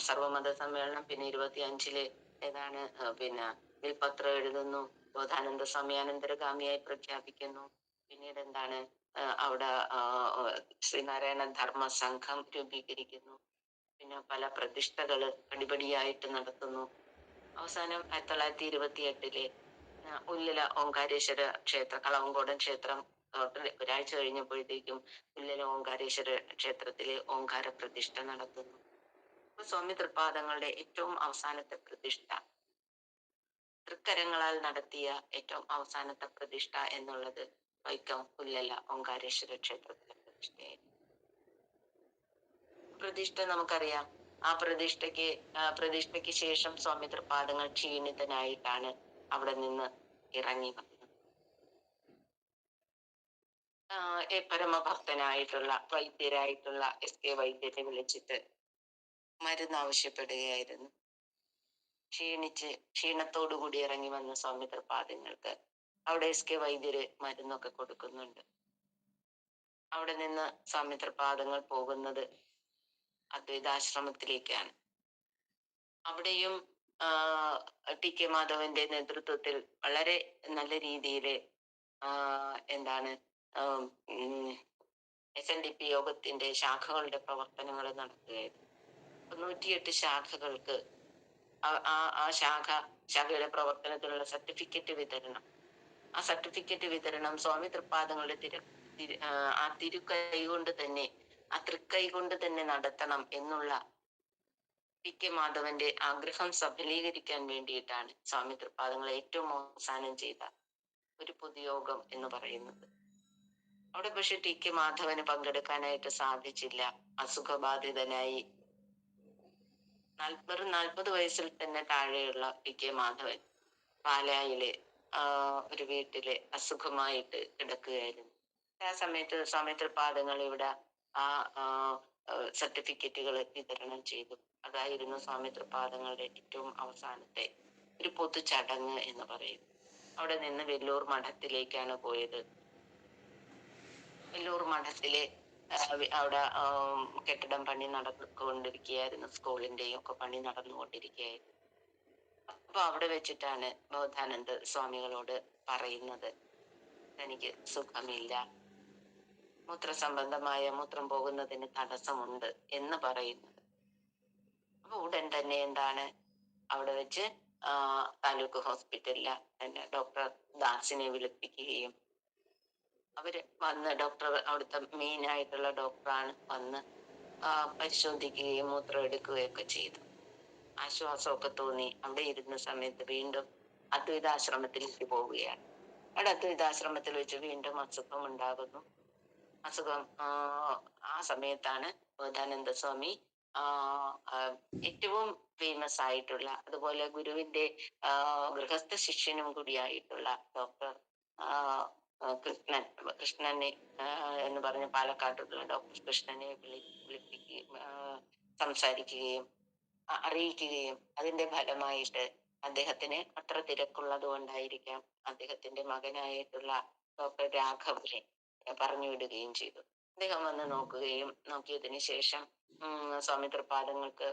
സർവമത സമ്മേളനം, പിന്നെ 25 ഏതാണ് പിന്നെ വിൽപത്രം എഴുതുന്നു, ബോധാനന്ദ സ്വാമിയാനന്തരഗാമിയായി പ്രഖ്യാപിക്കുന്നു. പിന്നീട് എന്താണ് അവിടെ ശ്രീനാരായണ ധർമ്മ സംഘം രൂപീകരിക്കുന്നു. പിന്നെ പല പ്രതിഷ്ഠകള് പടിപടിയായിട്ട് നടത്തുന്നു. അവസാനം 1928 ഉള്ളില ഓംകാരേശ്വര ക്ഷേത്ര, കളവങ്കോടൻ ക്ഷേത്രം ഒരാഴ്ച കഴിഞ്ഞപ്പോഴത്തേക്കും ഉള്ളില ഓംകാരേശ്വര ക്ഷേത്രത്തിലെ ഓംകാര പ്രതിഷ്ഠ നടത്തുന്നു. അപ്പൊ സ്വാമി തൃപ്പാദങ്ങളുടെ ഏറ്റവും അവസാനത്തെ പ്രതിഷ്ഠ, തൃക്കരങ്ങളാൽ നടത്തിയ ഏറ്റവും അവസാനത്തെ പ്രതിഷ്ഠ എന്നുള്ളത് വൈക്കം ഉള്ളില ഓംകാരേശ്വര ക്ഷേത്രത്തിലെ പ്രതിഷ്ഠയായിരുന്നു. പ്രതിഷ്ഠ നമുക്കറിയാം. ആ പ്രതിഷ്ഠയ്ക്ക് ശേഷം സ്വാമി തൃപ്പാദങ്ങൾ ക്ഷീണിതനായിട്ടാണ് അവിടെ നിന്ന് ഇറങ്ങി വന്നത്. പരമഭക്തനായിട്ടുള്ള വൈദ്യരായിട്ടുള്ള SK വൈദ്യരെ വിളിച്ചിട്ട് മരുന്ന് ആവശ്യപ്പെടുകയായിരുന്നു. ക്ഷീണത്തോടുകൂടി ഇറങ്ങി വന്ന സ്വാമി തൃപ്പാദങ്ങൾക്ക് അവിടെ SK വൈദ്യര് മരുന്നൊക്കെ കൊടുക്കുന്നുണ്ട്. അവിടെ നിന്ന് സ്വാമി തൃപ്പാദങ്ങൾ പോകുന്നത് അദ്വൈതാശ്രമത്തിലേക്കാണ്. അവിടെയും TK മാധവന്റെ നേതൃത്വത്തിൽ വളരെ നല്ല രീതിയില് എന്താണ് SNDP യോഗത്തിന്റെ ശാഖകളുടെ പ്രവർത്തനങ്ങൾ നടത്തുകയായിരുന്നു. 98 ശാഖകൾക്ക് ആ ശാഖയുടെ പ്രവർത്തനത്തിനുള്ള സർട്ടിഫിക്കറ്റ് വിതരണം സ്വാമി തൃപ്പാദങ്ങളുടെ ആ തിരുക്കൈ കൊണ്ട് തന്നെ, ആ തൃക്കൈ കൊണ്ട് തന്നെ നടത്തണം എന്നുള്ള TK മാധവന്റെ ആഗ്രഹം സഫലീകരിക്കാൻ വേണ്ടിയിട്ടാണ് സ്വാമി തൃപ്പാദങ്ങൾ ഏറ്റവും അവസാനം ചെയ്ത ഒരു പൊതുയോഗം എന്ന് പറയുന്നത്. അവിടെ പക്ഷെ TK മാധവന് പങ്കെടുക്കാനായിട്ട് സാധിച്ചില്ല. അസുഖബാധിതനായി. 40 വയസ്സിൽ തന്നെ താഴെയുള്ള TK മാധവൻ പാലായിലെ ഒരു വീട്ടില് അസുഖമായിട്ട് കിടക്കുകയായിരുന്നു. ആ സമയത്ത് സ്വാമി തൃപ്പാദങ്ങൾ ഇവിടെ ആ സർട്ടിഫിക്കറ്റുകൾ വിതരണം ചെയ്തു. അതായിരുന്നു സ്വാമി തൃപ്പാദങ്ങളുടെ ഏറ്റവും അവസാനത്തെ ഒരു പൊതു ചടങ്ങ് എന്ന് പറയും. അവിടെ നിന്ന് വെല്ലൂർ മഠത്തിലേക്കാണ് പോയത്. വെല്ലൂർ മഠത്തിലെ അവിടെ കെട്ടിടം പണി നടന്നുകൊണ്ടിരിക്കുകയായിരുന്നു. സ്കൂളിന്റെയും ഒക്കെ പണി നടന്നുകൊണ്ടിരിക്കുകയായിരുന്നു. അപ്പൊ അവിടെ വെച്ചിട്ടാണ് ബോധാനന്ദ സ്വാമികളോട് പറയുന്നത്, എനിക്ക് സുഖമില്ല, മൂത്രസംബന്ധമായ മൂത്രം പോകുന്നതിന് തടസ്സമുണ്ട് എന്ന് പറയുന്നത്. അപ്പൊ ഉടൻ തന്നെ എന്താണ് അവിടെ വെച്ച് താലൂക്ക് ഹോസ്പിറ്റലില് ഡോക്ടർ ദാസിനെ വിളിപ്പിക്കുകയും അവര് വന്ന് അവിടുത്തെ മെയിൻ ആയിട്ടുള്ള ഡോക്ടറാണ് വന്ന് പരിശോധിക്കുകയും മൂത്രം എടുക്കുകയൊക്കെ ചെയ്തു. ആശ്വാസമൊക്കെ തോന്നി. അവിടെ ഇരുന്ന സമയത്ത് വീണ്ടും അദ്വൈതാശ്രമത്തിലേക്ക് പോവുകയാണ്. അവിടെ അദ്വൈതാശ്രമത്തിൽ വെച്ച് വീണ്ടും അസുഖം ഉണ്ടാകുന്നു. ആ സമയത്താണ് ബോധാനന്ദ സ്വാമി ഏറ്റവും ഫേമസ് ആയിട്ടുള്ള, അതുപോലെ ഗുരുവിന്റെ ഗൃഹസ്ഥ ശിഷ്യനും കൂടിയായിട്ടുള്ള ഡോക്ടർ കൃഷ്ണനെ എന്ന് പറഞ്ഞ പാലക്കാട്ടുള്ള ഡോക്ടർ കൃഷ്ണനെ വിളിപ്പിക്കുകയും സംസാരിക്കുകയും അറിയിക്കുകയും അതിന്റെ ഫലമായിട്ട് അദ്ദേഹത്തിന് അത്ര തിരക്കുള്ളത് കൊണ്ടായിരിക്കാം അദ്ദേഹത്തിന്റെ മകനായിട്ടുള്ള ഡോക്ടർ രാഘവനെ പറഞ്ഞു വിടുകയും ചെയ്തു. അദ്ദേഹം വന്ന് നോക്കിയതിനു ശേഷം സ്വാമി തൃപ്പാദങ്ങൾക്ക്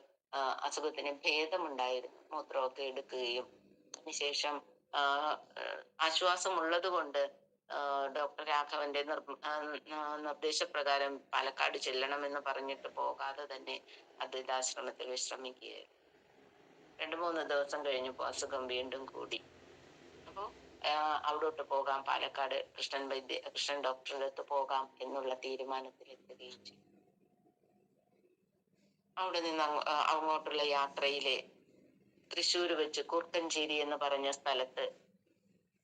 അസുഖത്തിന് ഭേദമുണ്ടായിരുന്നു. മൂത്രമൊക്കെ എടുക്കുകയും അതിനുശേഷം ആശ്വാസം ഉള്ളത് കൊണ്ട് ഡോക്ടർ രാഘവന്റെ നിർദ്ദേശപ്രകാരം പാലക്കാട് ചെല്ലണമെന്ന് പറഞ്ഞിട്ട് പോകാതെ തന്നെ അദ്വൈതാശ്രമത്തിൽ വിശ്രമിക്കുകയായിരുന്നു. 2-3 ദിവസം കഴിഞ്ഞപ്പോ അസുഖം വീണ്ടും കൂടി. അപ്പോ അവിടോട്ട് പോകാം, പാലക്കാട് കൃഷ്ണൻ ഡോക്ടറുടെ അടുത്ത് പോകാം എന്നുള്ള തീരുമാനത്തിലെത്തുകയും ചെയ്തു. അവിടെ നിന്ന് അങ്ങോട്ടുള്ള യാത്രയിലെ തൃശ്ശൂർ വെച്ച് കൂർക്കഞ്ചേരി എന്ന് പറഞ്ഞ സ്ഥലത്ത്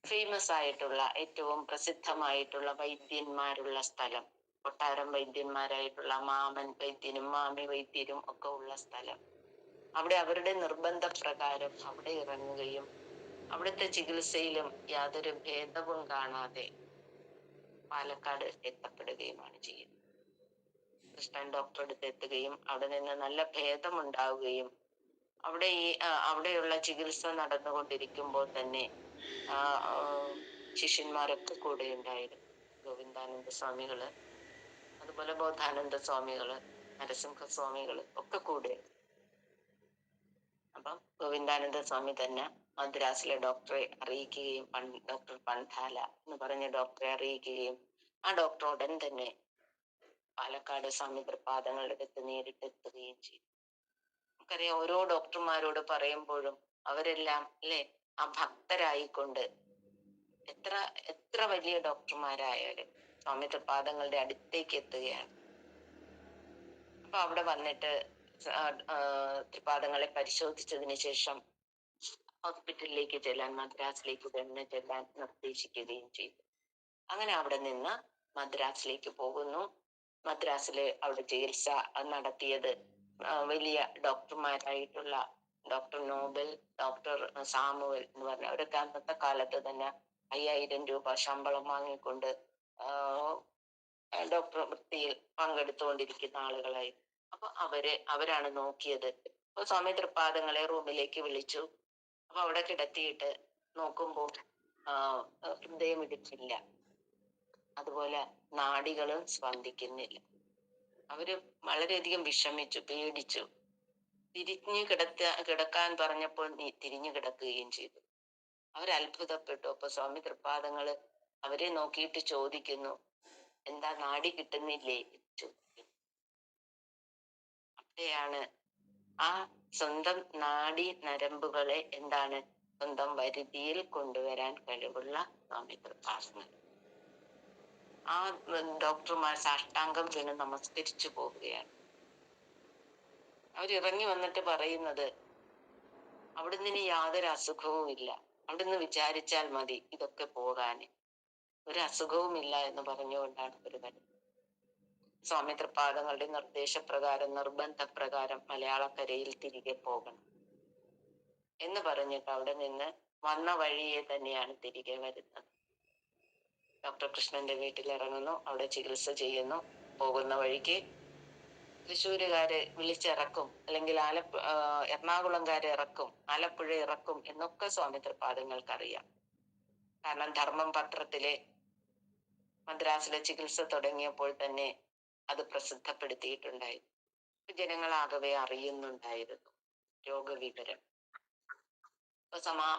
ഫേമസ് ആയിട്ടുള്ള ഏറ്റവും പ്രസിദ്ധമായിട്ടുള്ള വൈദ്യന്മാരുള്ള സ്ഥലം, കൊട്ടാരം വൈദ്യന്മാരായിട്ടുള്ള മാമൻ വൈദ്യനും മാമി വൈദ്യരും ഒക്കെ ഉള്ള സ്ഥലം, അവിടെ അവരുടെ നിർബന്ധ പ്രകാരം അവിടെ ഇറങ്ങുകയും അവിടുത്തെ ചികിത്സയിലും യാതൊരു ഭേദവും കാണാതെ പാലക്കാട് എത്തപ്പെടുകയുമാണ് ചെയ്യുന്നത്. കൃഷ്ണൻ ഡോക്ടർ അടുത്ത് എത്തുകയും അവിടെ നിന്ന് നല്ല ഭേദമുണ്ടാവുകയും അവിടെയുള്ള ചികിത്സ നടന്നുകൊണ്ടിരിക്കുമ്പോൾ തന്നെ ശിഷ്യന്മാരൊക്കെ കൂടെ ഉണ്ടായിരുന്നു. ഗോവിന്ദാനന്ദ സ്വാമികള്, അതുപോലെ ബോധാനന്ദ സ്വാമികള്, നരസിംഹ സ്വാമികള് ഒക്കെ കൂടെ. അപ്പം ഗോവിന്ദാനന്ദ സ്വാമി തന്നെ മദ്രാസിലെ ഡോക്ടറെ അറിയിക്കുകയും ഡോക്ടർ പണ്ഡാല എന്ന് പറഞ്ഞ ഡോക്ടറെ അറിയിക്കുകയും ആ ഡോക്ടർ ഉടൻ തന്നെ പാലക്കാട് സ്വാമി തൃപ്പാദങ്ങളുടെ അടുത്ത് നേരിട്ട് എത്തുകയും ചെയ്തു. നമുക്കറിയാം, ഓരോ ഡോക്ടർമാരോട് പറയുമ്പോഴും അവരെല്ലാം അല്ലെ ആ ഭക്തരായിക്കൊണ്ട് എത്ര വലിയ ഡോക്ടർമാരായാലും സ്വാമി തൃപ്പാദങ്ങളുടെ അടുത്തേക്ക് എത്തുകയാണ്. അപ്പൊ അവിടെ വന്നിട്ട് തൃപ്പാദങ്ങളെ പരിശോധിച്ചതിന് ശേഷം ഹോസ്പിറ്റലിലേക്ക് ചെല്ലാൻ, മദ്രാസിലേക്ക് തന്നെ ചെല്ലാൻ നിർദ്ദേശിക്കുകയും ചെയ്തു. അങ്ങനെ അവിടെ നിന്ന് മദ്രാസിലേക്ക് പോകുന്നു. മദ്രാസില് അവിടെ ചികിത്സ നടത്തിയത് വലിയ ഡോക്ടർമാരായിട്ടുള്ള ഡോക്ടർ നോബൽ, ഡോക്ടർ സാമുവൽ എന്ന് പറഞ്ഞ അവരൊക്കെ അന്നത്തെ കാലത്ത് തന്നെ 5000 രൂപ ശമ്പളം വാങ്ങിക്കൊണ്ട് ഡോക്ടർ വൃത്തിയിൽ പങ്കെടുത്തുകൊണ്ടിരിക്കുന്ന ആളുകളായി. അപ്പൊ അവരാണ് നോക്കിയത്. അപ്പൊ സ്വാമി തൃപ്പാദങ്ങളെ റൂമിലേക്ക് വിളിച്ചു. അപ്പൊ അവിടെ കിടത്തിയിട്ട് നോക്കുമ്പോൾ ഹൃദയമിടിപ്പില്ല, അതുപോലെ നാഡികളും സ്പന്ദിക്കുന്നില്ല. അവര് വളരെയധികം വിഷമിച്ചു, പേടിച്ചു. കിടക്കാൻ പറഞ്ഞപ്പോൾ തിരിഞ്ഞു കിടക്കുകയും ചെയ്തു. അവരത്ഭുതപ്പെട്ടു. അപ്പൊ സ്വാമി തൃപ്പാദങ്ങള് അവരെ നോക്കിയിട്ട് ചോദിക്കുന്നു, എന്താ നാഡി കിട്ടുന്നില്ലേ? അവിടെയാണ് ആ സ്വന്തം നാഡി നരമ്പുകളെ സ്വന്തം വരുതിയിൽ കൊണ്ടുവരാൻ കഴിവുള്ള സ്വാമി തൃപ്പാദങ്ങൾ. ആ ഡോക്ടർമാർ സാഷ്ടാംഗം വീണ് നമസ്കരിച്ചു പോവുകയാണ്. അവരിറങ്ങി വന്നിട്ട് പറയുന്നത്, അവിടുന്ന് ഇനി യാതൊരു അസുഖവും ഇല്ല, അവിടുന്ന് വിചാരിച്ചാൽ മതി ഇതൊക്കെ പോകാന്, ഒരു അസുഖവും ഇല്ല എന്ന് പറഞ്ഞുകൊണ്ടാണ് ഒരു വരുന്നത്. സ്വാമി തൃപ്പാദങ്ങളുടെ നിർദ്ദേശപ്രകാരം, നിർബന്ധപ്രകാരം മലയാളക്കരയിൽ തിരികെ പോകണം എന്ന് പറഞ്ഞിട്ട് അവിടെ നിന്ന് വന്ന വഴിയെ തന്നെയാണ് തിരികെ വരുന്നത്. ഡോക്ടർ കൃഷ്ണന്റെ വീട്ടിൽ ഇറങ്ങുന്നു, അവിടെ ചികിത്സ ചെയ്യുന്നു. പോകുന്ന വഴിക്ക് തൃശ്ശൂരുകാര് വിളിച്ചിറക്കും, അല്ലെങ്കിൽ എറണാകുളംകാരെ ഇറക്കും, ആലപ്പുഴ ഇറക്കും എന്നൊക്കെ സ്വാമി തൃപ്പാദങ്ങൾക്കറിയാം. കാരണം ധർമ്മം പത്രത്തിലെ മദ്രാസിലെ ചികിത്സ തുടങ്ങിയപ്പോൾ തന്നെ അത് പ്രസിദ്ധപ്പെടുത്തിയിട്ടുണ്ടായിരുന്നു. ജനങ്ങളാകവെ അറിയുന്നുണ്ടായിരുന്നു രോഗവിവരം.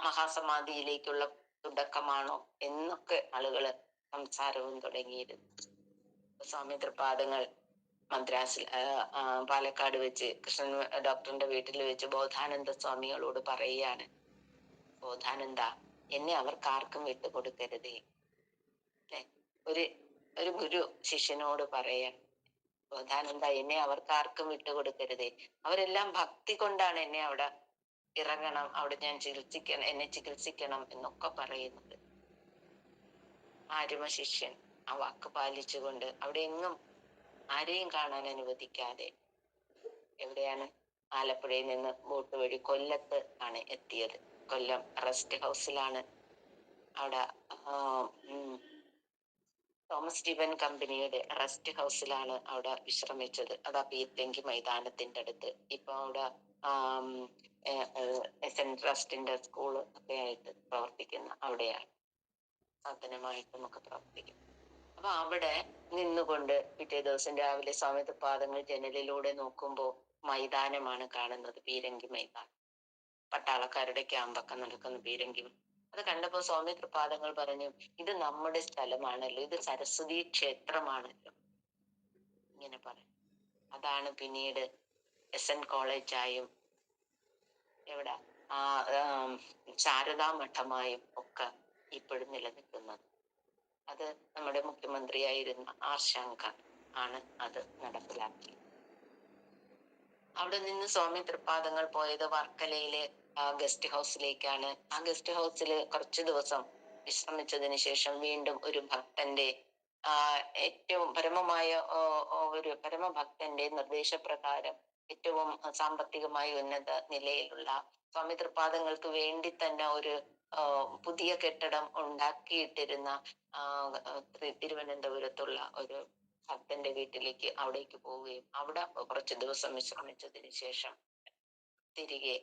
മഹാസമാധിയിലേക്കുള്ള തുടക്കമാണോ എന്നൊക്കെ ആളുകള് സംസാരവും തുടങ്ങിയിരുന്നു. സ്വാമി തൃപ്പാദങ്ങൾ മദ്രാസിൽ പാലക്കാട് വെച്ച് കൃഷ്ണൻ ഡോക്ടറിന്റെ വീട്ടിൽ വെച്ച് ബോധാനന്ദ സ്വാമികളോട് പറയുകയാണ്, ബോധാനന്ദ, എന്നെ അവർക്കാർക്കും വിട്ടുകൊടുക്കരുതേ. ഒരു ഗുരു ശിഷ്യനോട് പറയാൻ, ബോധാനന്ദ, എന്നെ അവർക്കാർക്കും വിട്ടുകൊടുക്കരുതേ. അവരെല്ലാം ഭക്തി കൊണ്ടാണ് എന്നെ അവിടെ ഇറങ്ങണം, അവിടെ ഞാൻ എന്നെ ചികിത്സിക്കണം എന്നൊക്കെ പറയുന്നത്. ആരുമ ശിഷ്യൻ ആ വാക്ക് പാലിച്ചുകൊണ്ട് അവിടെ എങ്ങും ആരെയും കാണാൻ അനുവദിക്കാതെ, എവിടെയാണ്, ആലപ്പുഴയിൽ നിന്ന് ബോട്ട് വഴി കൊല്ലത്ത് ആണ് എത്തിയത്. കൊല്ലം റെസ്റ്റ് ഹൗസിലാണ്, അവിടെ തോമസ് സ്റ്റീവൻ കമ്പനിയുടെ റെസ്റ്റ് ഹൗസിലാണ് അവിടെ വിശ്രമിച്ചത്. അത് പീത്തങ്കി മൈതാനത്തിന്റെ അടുത്ത്. ഇപ്പൊ അവിടെ ട്രസ്റ്റിന്റെ സ്കൂള് ഒക്കെ ആയിട്ട് പ്രവർത്തിക്കുന്ന അവിടെയാണ്, സാധനമായിട്ടും ഒക്കെ പ്രവർത്തിക്കും. അപ്പൊ അവിടെ നിന്നുകൊണ്ട് പിറ്റേ ദിവസം രാവിലെ സ്വാമി തൃപ്പാദങ്ങൾ ജനലിലൂടെ നോക്കുമ്പോൾ മൈതാനമാണ് കാണുന്നത്, പീരങ്കി മൈതാനം. പട്ടാളക്കാരുടെ ക്യാമ്പൊക്കെ നടക്കുന്ന പീരങ്കി. അത് കണ്ടപ്പോ സ്വാമി തൃപാദങ്ങൾ പറഞ്ഞു, ഇത് നമ്മുടെ സ്ഥലമാണല്ലോ, ഇത് സരസ്വതി ക്ഷേത്രമാണല്ലോ, ഇങ്ങനെ പറഞ്ഞു. അതാണ് പിന്നീട് SN കോളേജായും എവിടെ ശാരദാ മഠമായും ഒക്കെ ഇപ്പോഴും നിലനിൽക്കുന്നത്. അത് നമ്മുടെ മുഖ്യമന്ത്രിയായിരുന്ന R ശങ്കർ ആണ് അത് നടപ്പിലാക്കിയത്. അവിടെ നിന്ന് സ്വാമി തൃപാദങ്ങൾ പോയത് വർക്കലയിലെ ഗസ്റ്റ് ഹൗസിലേക്കാണ്. ആ ഗസ്റ്റ് ഹൗസിൽ കുറച്ചു ദിവസം വിശ്രമിച്ചതിന് ശേഷം വീണ്ടും ഒരു ഭക്തന്റെ ഏറ്റവും പരമമായ ഒരു പരമഭക്തന്റെ നിർദ്ദേശപ്രകാരം ഏറ്റവും സാമ്പത്തികമായി ഉന്നത നിലയിലുള്ള സ്വാമി തൃപാദങ്ങൾക്ക് വേണ്ടി തന്നെ ഒരു പുതിയ കെട്ടിടം ഉണ്ടാക്കിയിട്ടിരുന്ന തിരുവനന്തപുരത്തുള്ള ഒരു ഭക്തന്റെ വീട്ടിലേക്ക് അവിടേക്ക് പോവുകയും അവിടെ കുറച്ച് ദിവസം വിശ്രമിച്ചതിന് ശേഷം തിരികെ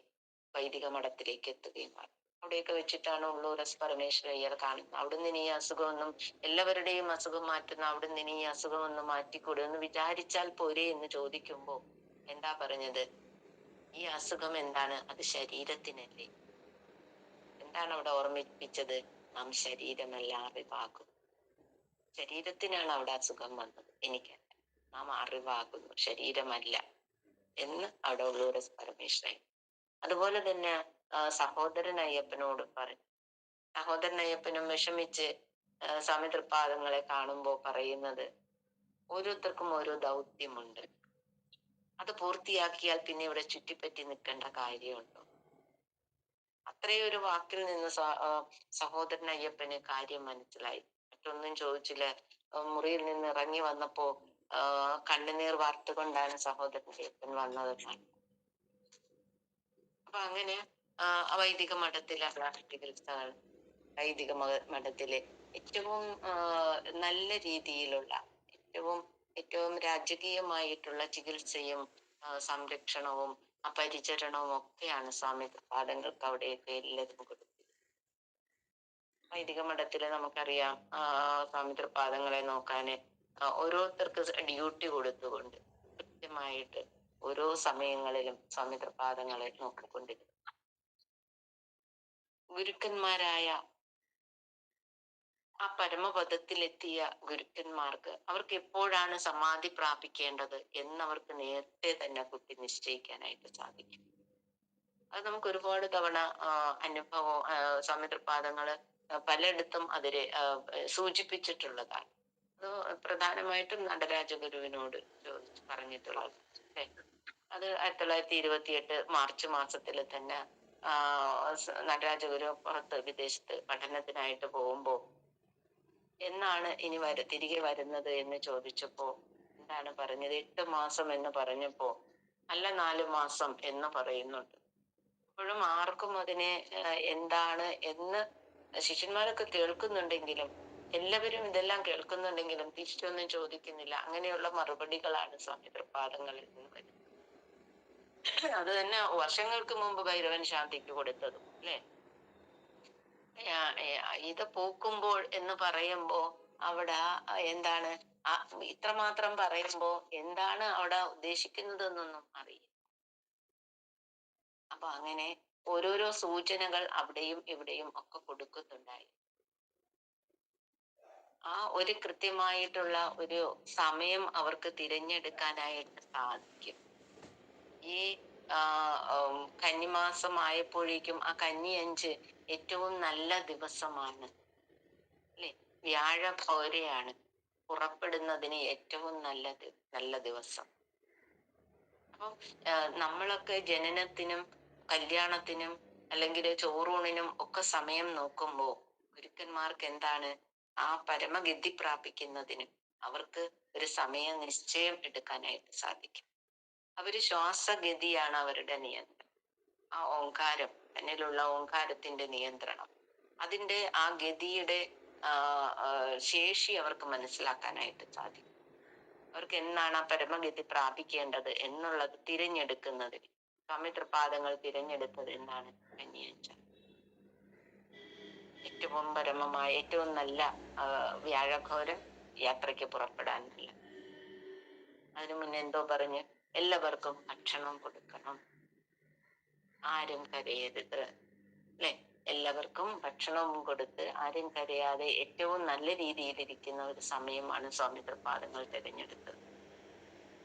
വൈദിക മഠത്തിലേക്ക് എത്തുകയും ആണ്. അവിടെയൊക്കെ വെച്ചിട്ടാണ് ഉള്ളൂർ എസ് പരമേശ്വരയ്യർ കാണുന്നത്. അവിടുന്ന് ഇനി ഈ അസുഖമൊന്നും, എല്ലാവരുടെയും അസുഖം മാറ്റുന്ന അവിടുന്ന് ഇനി ഈ അസുഖമൊന്നും മാറ്റിക്കൂടെ എന്ന് വിചാരിച്ചാൽ പോരെ എന്ന് ചോദിക്കുമ്പോ എന്താ പറഞ്ഞത്? ഈ അസുഖം എന്താണ്? അത് ശരീരത്തിനല്ലേ. എന്താണ് അവിടെ ഓർമ്മിപ്പിച്ചത്? നാം ശരീരമല്ല അറിവാകും. ശരീരത്തിനാണ് അവിടെ അസുഖം വന്നത്, എനിക്കല്ല. നാം അറിവാകുന്നു, ശരീരമല്ല എന്ന് അവിടെ ഉള്ളൂർ എസ് പരമേശ്വരൻ. അതുപോലെ തന്നെ സഹോദരൻ അയ്യപ്പനോട് പറഞ്ഞു. സഹോദരൻ അയ്യപ്പനും വിഷമിച്ച് സ്വാമി തൃപാദങ്ങളെ കാണുമ്പോൾ പറയുന്നത്, ഓരോരുത്തർക്കും ഓരോ ദൗത്യമുണ്ട്, അത് പൂർത്തിയാക്കിയാൽ പിന്നെ ഇവിടെ ചുറ്റിപ്പറ്റി നിൽക്കേണ്ട കാര്യമുണ്ടോ? അത്രയൊരു വാക്കിൽ നിന്ന് സഹോദരൻ അയ്യപ്പന് കാര്യം മനസ്സിലായി. മറ്റൊന്നും ചോദിച്ചില്ല. മുറിയിൽ നിന്ന് ഇറങ്ങി വന്നപ്പോ കണ്ണുനീർ വാർത്തുകൊണ്ടാണ് സഹോദരൻ അയ്യപ്പൻ വന്നതെന്നാണ്. അപ്പൊ അങ്ങനെ വൈദിക മഠത്തിലെ ചികിത്സകൾ, വൈദിക മഠത്തിലെ ഏറ്റവും നല്ല രീതിയിലുള്ള ഏറ്റവും രാജകീയമായിട്ടുള്ള ചികിത്സയും സംരക്ഷണവും പരിചരണവും ഒക്കെയാണ് സ്വാമി തൃപാദങ്ങൾക്ക് അവിടെയൊക്കെ എല്ലാവരും കൊടുത്തത്. വൈദിക മഠത്തില് നമുക്കറിയാം, സ്വാമി തൃപാദങ്ങളെ നോക്കാന് ഓരോരുത്തർക്ക് ഡ്യൂട്ടി കൊടുത്തുകൊണ്ട് കൃത്യമായിട്ട് ഓരോ സമയങ്ങളിലും സ്വാമി തൃപാദങ്ങളെ നോക്കിക്കൊണ്ടിരുന്നു. ഗുരുക്കന്മാരായ ആ പരമപദത്തിലെത്തിയ ഗുരുക്കന്മാർക്ക് അവർക്ക് എപ്പോഴാണ് സമാധി പ്രാപിക്കേണ്ടത് എന്നവർക്ക് നേരത്തെ തന്നെ കുട്ടി നിശ്ചയിക്കാനായിട്ട് സാധിക്കും. അത് നമുക്ക് ഒരുപാട് തവണ അനുഭവം സ്വാമി തൃപാദങ്ങള് പലയിടത്തും അതില് സൂചിപ്പിച്ചിട്ടുള്ളതാണ്. അത് പ്രധാനമായിട്ടും നടരാജ ഗുരുവിനോട് ചോദിച്ച് പറഞ്ഞിട്ടുള്ളത്. അത് 1928 മാർച്ച് മാസത്തിൽ തന്നെ നടരാജ ഗുരു പുറത്ത് വിദേശത്ത് പഠനത്തിനായിട്ട് പോകുമ്പോ എന്നാണ് ഇനി തിരികെ വരുന്നത് എന്ന് ചോദിച്ചപ്പോ എന്താണ് പറഞ്ഞത്? 8 മാസം എന്ന് പറഞ്ഞപ്പോ അല്ല 4 മാസം എന്ന് പറയുന്നുണ്ട്. അപ്പോഴും ആർക്കും അതിനെ എന്താണ് എന്ന് ശിഷ്യന്മാരൊക്കെ കേൾക്കുന്നുണ്ടെങ്കിലും, എല്ലാവരും ഇതെല്ലാം കേൾക്കുന്നുണ്ടെങ്കിലും തിരിച്ചൊന്നും ചോദിക്കുന്നില്ല. അങ്ങനെയുള്ള മറുപടികളാണ് സ്വാമി തൃപാദങ്ങളിൽ നിന്ന് വരുന്നത്. അത് തന്നെ വർഷങ്ങൾക്ക് മുമ്പ് ഭൈരവൻ ശാന്തിക്ക് കൊടുത്തതും അല്ലെ. ഇത് പൂക്കുമ്പോൾ എന്ന് പറയുമ്പോ അവിടെ എന്താണ് ഇത്രമാത്രം പറയുമ്പോ എന്താണ് അവിടെ ഉദ്ദേശിക്കുന്നത് എന്നൊന്നും അറിയില്ല. അപ്പൊ അങ്ങനെ ഓരോരോ സൂചനകൾ അവിടെയും ഇവിടെയും ഒക്കെ കൊടുക്കുന്നുണ്ടായി. ആ ഒരു കൃത്യമായിട്ടുള്ള ഒരു സമയം അവർക്ക് തിരഞ്ഞെടുക്കാനായിട്ട് സാധിക്കും. ഈ കന്നിമാസം ആയപ്പോഴേക്കും ആ കന്നി 5 ഏറ്റവും നല്ല ദിവസമാണ് അല്ലെ. വ്യാഴഭൗരയാണ് പുറപ്പെടുന്നതിന് ഏറ്റവും നല്ല ദിവസം. അപ്പം നമ്മളൊക്കെ ജനനത്തിനും കല്യാണത്തിനും അല്ലെങ്കിൽ ചോറൂണിനും ഒക്കെ സമയം നോക്കുമ്പോ ഗുരുക്കന്മാർക്ക് എന്താണ് ആ പരമഗതി പ്രാപിക്കുന്നതിനും അവർക്ക് ഒരു സമയ നിശ്ചയം എടുക്കാനായിട്ട് സാധിക്കും. അവര് ശ്വാസഗതിയാണ് അവരുടെ നിയന്ത്രണം. ആ ഓങ്കാരം, തന്നിലുള്ള ഓങ്കാരത്തിന്റെ നിയന്ത്രണം, അതിന്റെ ആ ഗതിയുടെ ശേഷി അവർക്ക് മനസ്സിലാക്കാനായിട്ട് സാധിക്കും. അവർക്ക് എന്നാണ് ആ പരമഗതി പ്രാപിക്കേണ്ടത് എന്നുള്ളത് തിരഞ്ഞെടുക്കുന്നതിൽ സ്വാമി തൃപാദങ്ങൾ തിരഞ്ഞെടുത്തത് എന്താണ്? കന്നി-5 ഏറ്റവും പരമമായ ഏറ്റവും നല്ല വ്യാഴഘോരം യാത്രയ്ക്ക് പുറപ്പെടാനില്ല. അതിനു മുന്നേ എന്തോ പറഞ്ഞ് എല്ലാവർക്കും ഭക്ഷണം കൊടുക്കണം, ആരും കരയരുത് അല്ലെ. എല്ലാവർക്കും ഭക്ഷണവും കൊടുത്ത് ആരും കരയാതെ ഏറ്റവും നല്ല രീതിയിലിരിക്കുന്ന ഒരു സമയമാണ് സ്വാമി തൃപ്പാദങ്ങൾ തിരഞ്ഞെടുത്തത്.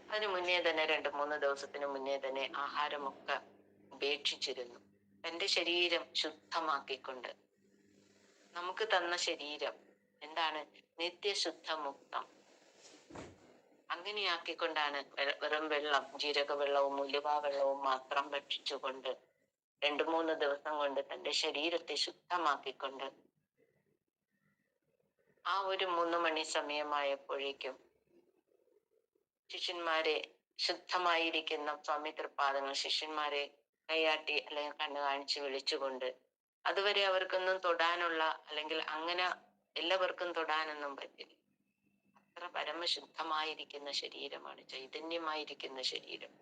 അതിനു മുന്നേ തന്നെ 2-3 ദിവസത്തിന് മുന്നേ തന്നെ ആഹാരമൊക്കെ ഉപേക്ഷിച്ചിരുന്നു. തന്റെ ശരീരം ശുദ്ധമാക്കിക്കൊണ്ട്, നമുക്ക് തന്ന ശരീരം എന്താണ്, നിത്യശുദ്ധ മുക്തം, അങ്ങനെയാക്കിക്കൊണ്ടാണ് വെറും വെള്ളം, ജീരക വെള്ളവും ഉലുവ വെള്ളവും മാത്രം ഭക്ഷിച്ചുകൊണ്ട് 2-3 ദിവസം കൊണ്ട് തന്റെ ശരീരത്തെ ശുദ്ധമാക്കിക്കൊണ്ട് ആ ഒരു 3 മണി സമയമായപ്പോഴേക്കും ശിഷ്യന്മാരെ, ശുദ്ധമായിരിക്കുന്ന സ്വാമി തൃപ്പാദങ്ങൾ ശിഷ്യന്മാരെ കൈയാട്ടി അല്ലെങ്കിൽ കണ്ണു കാണിച്ച് വിളിച്ചുകൊണ്ട്, അതുവരെ അവർക്കൊന്നും തൊടാനുള്ള, അല്ലെങ്കിൽ അങ്ങനെ എല്ലാവർക്കും തൊടാനൊന്നും പറ്റില്ല. അത്ര പരമശുദ്ധമായിരിക്കുന്ന ശരീരമാണ്, ചൈതന്യമായിരിക്കുന്ന ശരീരം.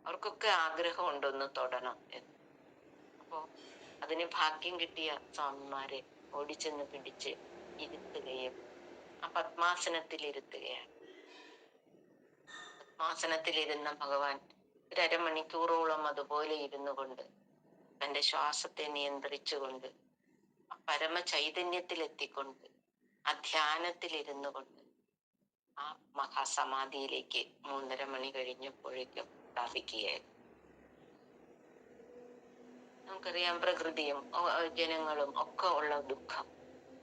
അവർക്കൊക്കെ ആഗ്രഹം ഉണ്ടൊന്ന് തൊടണം എന്ന്. അപ്പോ അതിന് ഭാഗ്യം കിട്ടിയ സ്വാമിമാരെ ഓടിച്ചെന്ന് പിടിച്ച് ഇരുത്തുകയും ആ പത്മാസനത്തിൽ ഇരുത്തുകയാണ്. പത്മാസനത്തിലിരുന്ന ഭഗവാൻ 1/2 മണിക്കൂറോളം അതുപോലെ ഇരുന്നു കൊണ്ട്, തന്റെ ശ്വാസത്തെ നിയന്ത്രിച്ചുകൊണ്ട്, പരമ ചൈതന്യത്തിലെത്തിക്കൊണ്ട്, ആ ധ്യാനത്തിലിരുന്നു കൊണ്ട് ആ മഹാസമാധിയിലേക്ക് 3:30 മണി കഴിഞ്ഞപ്പോഴേക്കും സ്ഥാപിക്കുകയായിരുന്നു. നമുക്കറിയാം, പ്രകൃതിയും ജനങ്ങളും ഒക്കെ ഉള്ള ദുഃഖം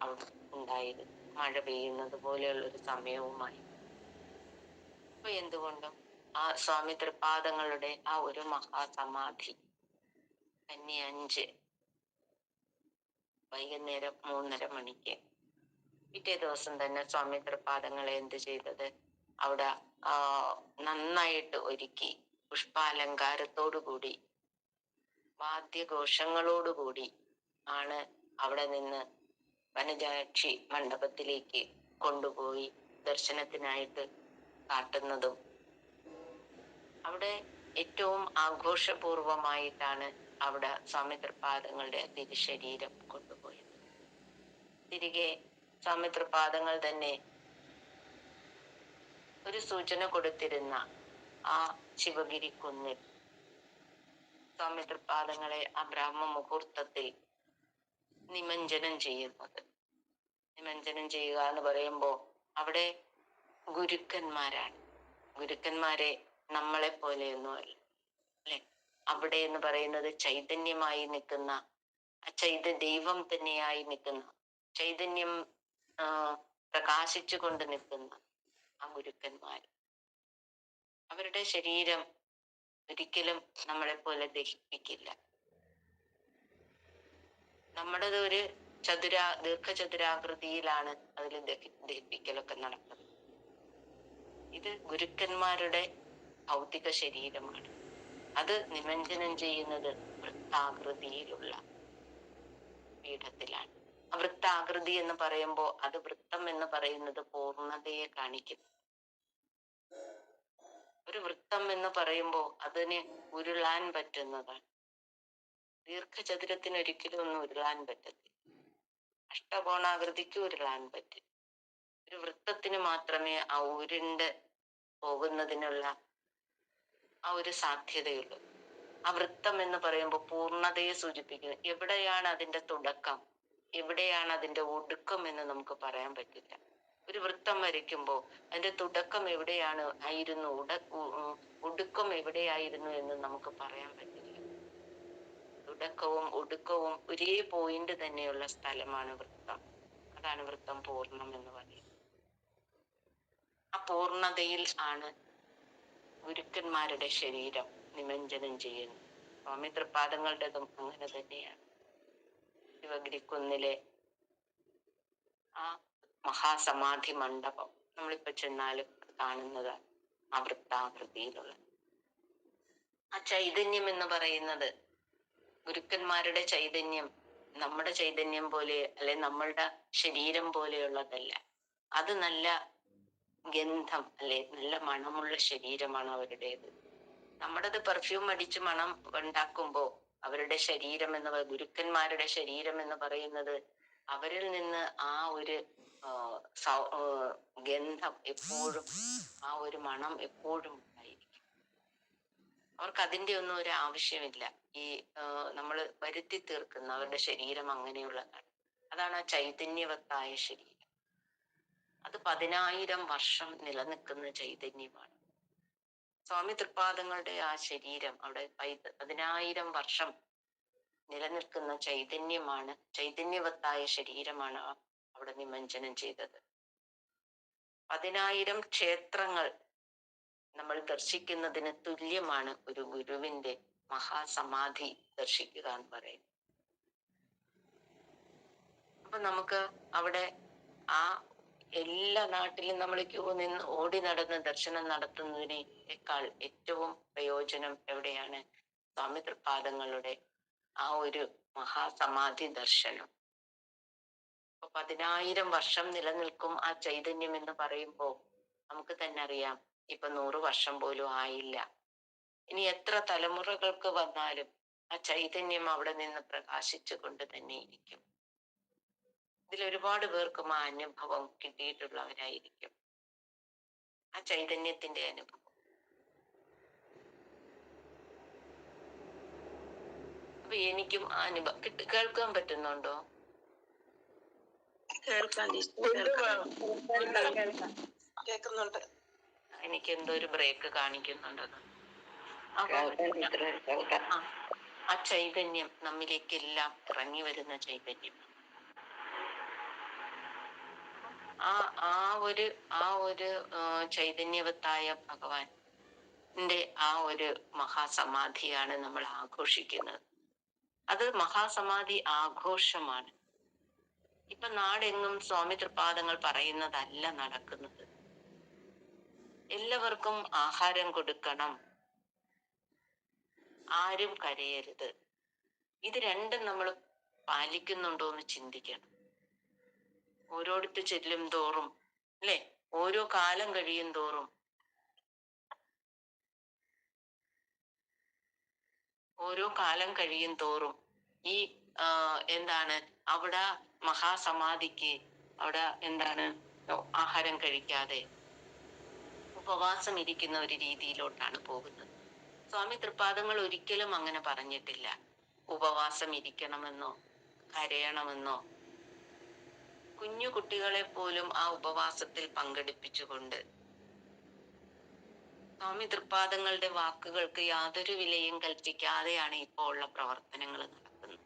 അവിടെ ഉണ്ടായിരുന്നു. മഴ പെയ്യുന്നത് പോലെയുള്ള ഒരു സമയവുമായി. അപ്പൊ എന്തുകൊണ്ടും ആ സ്വാമി തൃപ്പാദങ്ങളുടെ ആ ഒരു മഹാസമാധി കന്നി 5 വൈകുന്നേരം 3:30 മണിക്ക്, പിറ്റേ ദിവസം തന്നെ സ്വാമി തൃപ്പാദങ്ങളെ എന്ത് ചെയ്തത്, അവിടെ നന്നായിട്ട് ഒരുക്കി, പുഷ്പാലങ്കാരത്തോടുകൂടി, വാദ്യഘോഷങ്ങളോടുകൂടി ആണ് അവിടെ നിന്ന് വനജാക്ഷി മണ്ഡപത്തിലേക്ക് കൊണ്ടുപോയി ദർശനത്തിനായിട്ട് കാട്ടുന്നതും. അവിടെ ഏറ്റവും ആഘോഷപൂർവമായിട്ടാണ് അവിടെ സ്വാമി തൃപ്പാദങ്ങളുടെ തിരുശരീരം കൊണ്ടുപോയത്. തിരികെ സ്വാമി തൃപ്പാദങ്ങൾ തന്നെ ഒരു സൂചന കൊടുത്തിരുന്ന ആ ശിവഗിരി കുന്നിൽ സ്വാമി തൃപ്പാദങ്ങളെ ആ ബ്രാഹ്മ മുഹൂർത്തത്തിൽ നിമഞ്ജനം ചെയ്യുന്നത്. നിമഞ്ജനം ചെയ്യുക എന്ന് പറയുമ്പോ അവിടെ ഗുരുക്കന്മാരാണ്. ഗുരുക്കന്മാരെ നമ്മളെ പോലെയൊന്നും അല്ല, അല്ലെ? അവിടെ എന്ന് പറയുന്നത് ചൈതന്യമായി നിൽക്കുന്ന, ദൈവം തന്നെയായി നിൽക്കുന്ന, ചൈതന്യം പ്രകാശിച്ചു കൊണ്ട് നിൽക്കുന്ന ആ ഗുരുക്കന്മാർ. അവരുടെ ശരീരം ഒരിക്കലും നമ്മളെ പോലെ ദഹിപ്പിക്കില്ല. നമ്മുടേത് ഒരു ദീർഘചതുരാകൃതിയിലാണ് അതിൽ ദഹിപ്പിക്കലൊക്കെ നടക്കുന്നത്. ഇത് ഗുരുക്കന്മാരുടെ ഭൗതിക ശരീരമാണ്. അത് നിമഞ്ജനം ചെയ്യുന്നത് വൃത്താകൃതിയിലുള്ള പീഠത്തിലാണ്. വൃത്താകൃതി എന്ന് പറയുമ്പോ അത്, വൃത്തം എന്ന് പറയുന്നത് പൂർണ്ണതയെ കാണിക്കുന്നു. ഒരു വൃത്തം എന്ന് പറയുമ്പോ അതിന് ഉരുളാൻ പറ്റുന്നതാണ്. ദീർഘചതുരത്തിന് ഒരിക്കലും ഒന്നും ഉരുളാൻ പറ്റത്തില്ല. അഷ്ടകോണാകൃതിക്ക് ഉരുളാൻ പറ്റും. ഒരു വൃത്തത്തിന് മാത്രമേ ആ ഉരുണ്ട് പോകുന്നതിനുള്ള ആ ഒരു സാധ്യതയുള്ളൂ. ആ വൃത്തം എന്ന് പറയുമ്പോൾ പൂർണ്ണതയെ സൂചിപ്പിക്കുന്നു. എവിടെയാണ് അതിന്റെ തുടക്കം, എവിടെയാണ് അതിന്റെ ഒടുക്കം എന്ന് നമുക്ക് പറയാൻ പറ്റില്ല. ഒരു വൃത്തം വരയ്ക്കുമ്പോൾ അതിന്റെ തുടക്കം എവിടെയാണ് ആയിരുന്നു, ഒടുക്കം എവിടെയായിരുന്നു എന്ന് നമുക്ക് പറയാൻ പറ്റില്ല. തുടക്കവും ഒടുക്കവും ഒരേ പോയിന്റ് തന്നെയുള്ള സ്ഥലമാണ് വൃത്തം. അതാണ് വൃത്തം പൂർണ്ണം എന്ന് പറയുന്നത്. ആ പൂർണ്ണതയിൽ ആണ് ഗുരുക്കന്മാരുടെ ശരീരം നിമഞ്ജനം ചെയ്യുന്നത്. സ്വാമി തൃപ്പാദങ്ങളുടേതും അങ്ങനെ തന്നെയാണ്. ശിവഗിരിക്കുന്നിലെ ആ മഹാസമാധി മണ്ഡപം നമ്മളിപ്പോ ചെന്നാലും കാണുന്നത് ആ വൃത്താകൃതിയിലുള്ള ആ ചൈതന്യം എന്ന് പറയുന്നത്, ഗുരുക്കന്മാരുടെ ചൈതന്യം നമ്മുടെ ചൈതന്യം പോലെ, അല്ലെ നമ്മളുടെ ശരീരം പോലെയുള്ളതല്ല. അത് നല്ല ഗന്ധം, അല്ലെ നല്ല മണമുള്ള ശരീരമാണ് അവരുടേത്. നമ്മുടേത് പെർഫ്യൂം അടിച്ച് മണം ഉണ്ടാക്കുമ്പോ അവരുടെ ശരീരം എന്ന്, ഗുരുക്കന്മാരുടെ ശരീരം എന്ന് പറയുന്നത്, അവരിൽ നിന്ന് ആ ഒരു ഗന്ധം എപ്പോഴും, ആ ഒരു മണം എപ്പോഴും ഉണ്ടായിരിക്കും. അവർക്ക് അതിന്റെ ഒന്നും ഒരു ആവശ്യമില്ല. ഈ നമ്മൾ വരുത്തി തീർക്കുന്ന അവരുടെ ശരീരം അങ്ങനെയുള്ളതാണ്. അതാണ് ആ ചൈതന്യവത്തായ ശരീരം. അത് 10,000 വർഷം നിലനിൽക്കുന്ന ചൈതന്യമാണ്. സ്വാമി തൃപ്പാദങ്ങളുടെ ആ ശരീരം അവിടെ 10,000 വർഷം നിലനിൽക്കുന്ന ചൈതന്യമാണ്, ചൈതന്യവത്തായ ശരീരമാണ് അവിടെ നിമഞ്ജനം ചെയ്തത്. 10,000 ക്ഷേത്രങ്ങൾ നമ്മൾ ദർശിക്കുന്നതിന് തുല്യമാണ് ഒരു ഗുരുവിന്റെ മഹാസമാധി ദർശിക്കുക എന്ന് പറയുന്നത്. അപ്പൊ നമുക്ക് അവിടെ ആ എല്ലാ നാട്ടിലും നമ്മൾ ക്യൂ നിന്ന് ഓടി നടന്ന് ദർശനം നടത്തുന്നതിനേക്കാൾ ഏറ്റവും പ്രയോജനം എവിടെയാണ്? സ്വാമി തൃപ്പാദങ്ങളുടെ ആ ഒരു മഹാസമാധി ദർശനം. അപ്പൊ 10,000 വർഷം നിലനിൽക്കും ആ ചൈതന്യം എന്ന് പറയുമ്പോൾ നമുക്ക് തന്നെ അറിയാം, ഇപ്പൊ 100 വർഷം പോലും ആയില്ല. ഇനി എത്ര തലമുറകൾക്ക് വന്നാലും ആ ചൈതന്യം അവിടെ നിന്ന് പ്രകാശിച്ചു കൊണ്ട് തന്നെ ഇരിക്കും. ഇതിൽ ഒരുപാട് പേർക്കും ആ അനുഭവം കിട്ടിയിട്ടുള്ളവരായിരിക്കും, ആ ചൈതന്യത്തിന്റെ അനുഭവം. അപ്പൊ എനിക്കും ആ അനുഭവം കേൾക്കാൻ പറ്റുന്നുണ്ടോ? കേൾക്കുന്നുണ്ട്. എനിക്ക് എന്തോ ഒരു ബ്രേക്ക് കാണിക്കുന്നുണ്ടത്. ആ ചൈതന്യം നമ്മിലേക്കെല്ലാം ഇറങ്ങി വരുന്ന ചൈതന്യം, ആ ഒരു ചൈതന്യവത്തായ ഭഗവാന്റെ ആ ഒരു മഹാസമാധിയാണ് നമ്മൾ ആഘോഷിക്കുന്നത്. അത് മഹാസമാധി ആഘോഷമാണ്. ഇപ്പൊ നാടെങ്ങും സ്വാമി തൃപ്പാദങ്ങൾ പറയുന്നതല്ല നടക്കുന്നത്. എല്ലാവർക്കും ആഹാരം കൊടുക്കണം, ആരും കരയരുത്. ഇത് രണ്ടും നമ്മൾ പാലിക്കുന്നുണ്ടോ എന്ന് ചിന്തിക്കണം. ഓരോടത്ത് ചെല്ലും തോറും അല്ലെ, ഓരോ കാലം കഴിയും തോറും ഈ എന്താണ് അവിടെ മഹാസമാധിക്ക് അവിടെ എന്താണ് ആഹാരം കഴിക്കാതെ ഉപവാസം ഇരിക്കുന്ന ഒരു രീതിയിലോട്ടാണ് പോകുന്നത്. സ്വാമി തൃപ്പാദങ്ങൾ ഒരിക്കലും അങ്ങനെ പറഞ്ഞിട്ടില്ല, ഉപവാസം ഇരിക്കണമെന്നോ കരയണമെന്നോ. കുഞ്ഞു കുട്ടികളെ പോലും ആ ഉപവാസത്തിൽ പങ്കെടുപ്പിച്ചുകൊണ്ട് സ്വാമി തൃപ്പാദങ്ങളുടെ വാക്കുകൾക്ക് യാതൊരു വിലയും കൽപ്പിക്കാതെയാണ് ഇപ്പോൾ ഉള്ള പ്രവർത്തനങ്ങൾ നടക്കുന്നത്.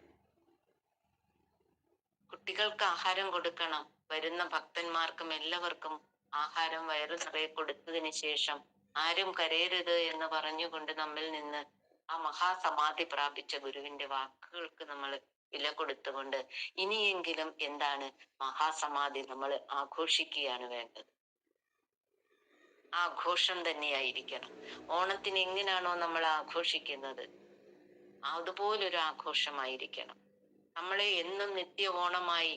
കുട്ടികൾക്ക് ആഹാരം കൊടുക്കണം, വരുന്ന ഭക്തന്മാർക്കും എല്ലാവർക്കും ആഹാരം വയറു നിറയെ കൊടുത്തതിന് ശേഷം ആരും കരയരുത് എന്ന് പറഞ്ഞുകൊണ്ട് നമ്മിൽ നിന്ന് ആ മഹാസമാധി പ്രാപിച്ച ഗുരുവിന്റെ വാക്കുകൾക്ക് നമ്മൾ വില കൊടുത്തുകൊണ്ട് ഇനിയെങ്കിലും എന്താണ് മഹാസമാധി നമ്മൾ ആഘോഷിക്കുകയാണ് വേണ്ടത്. ആഘോഷം തന്നെയായിരിക്കണം. ഓണത്തിന് എങ്ങനെയാണോ നമ്മൾ ആഘോഷിക്കുന്നത് അതുപോലൊരു ആഘോഷമായിരിക്കണം. നമ്മളെ എന്നും നിത്യ ഓണമായി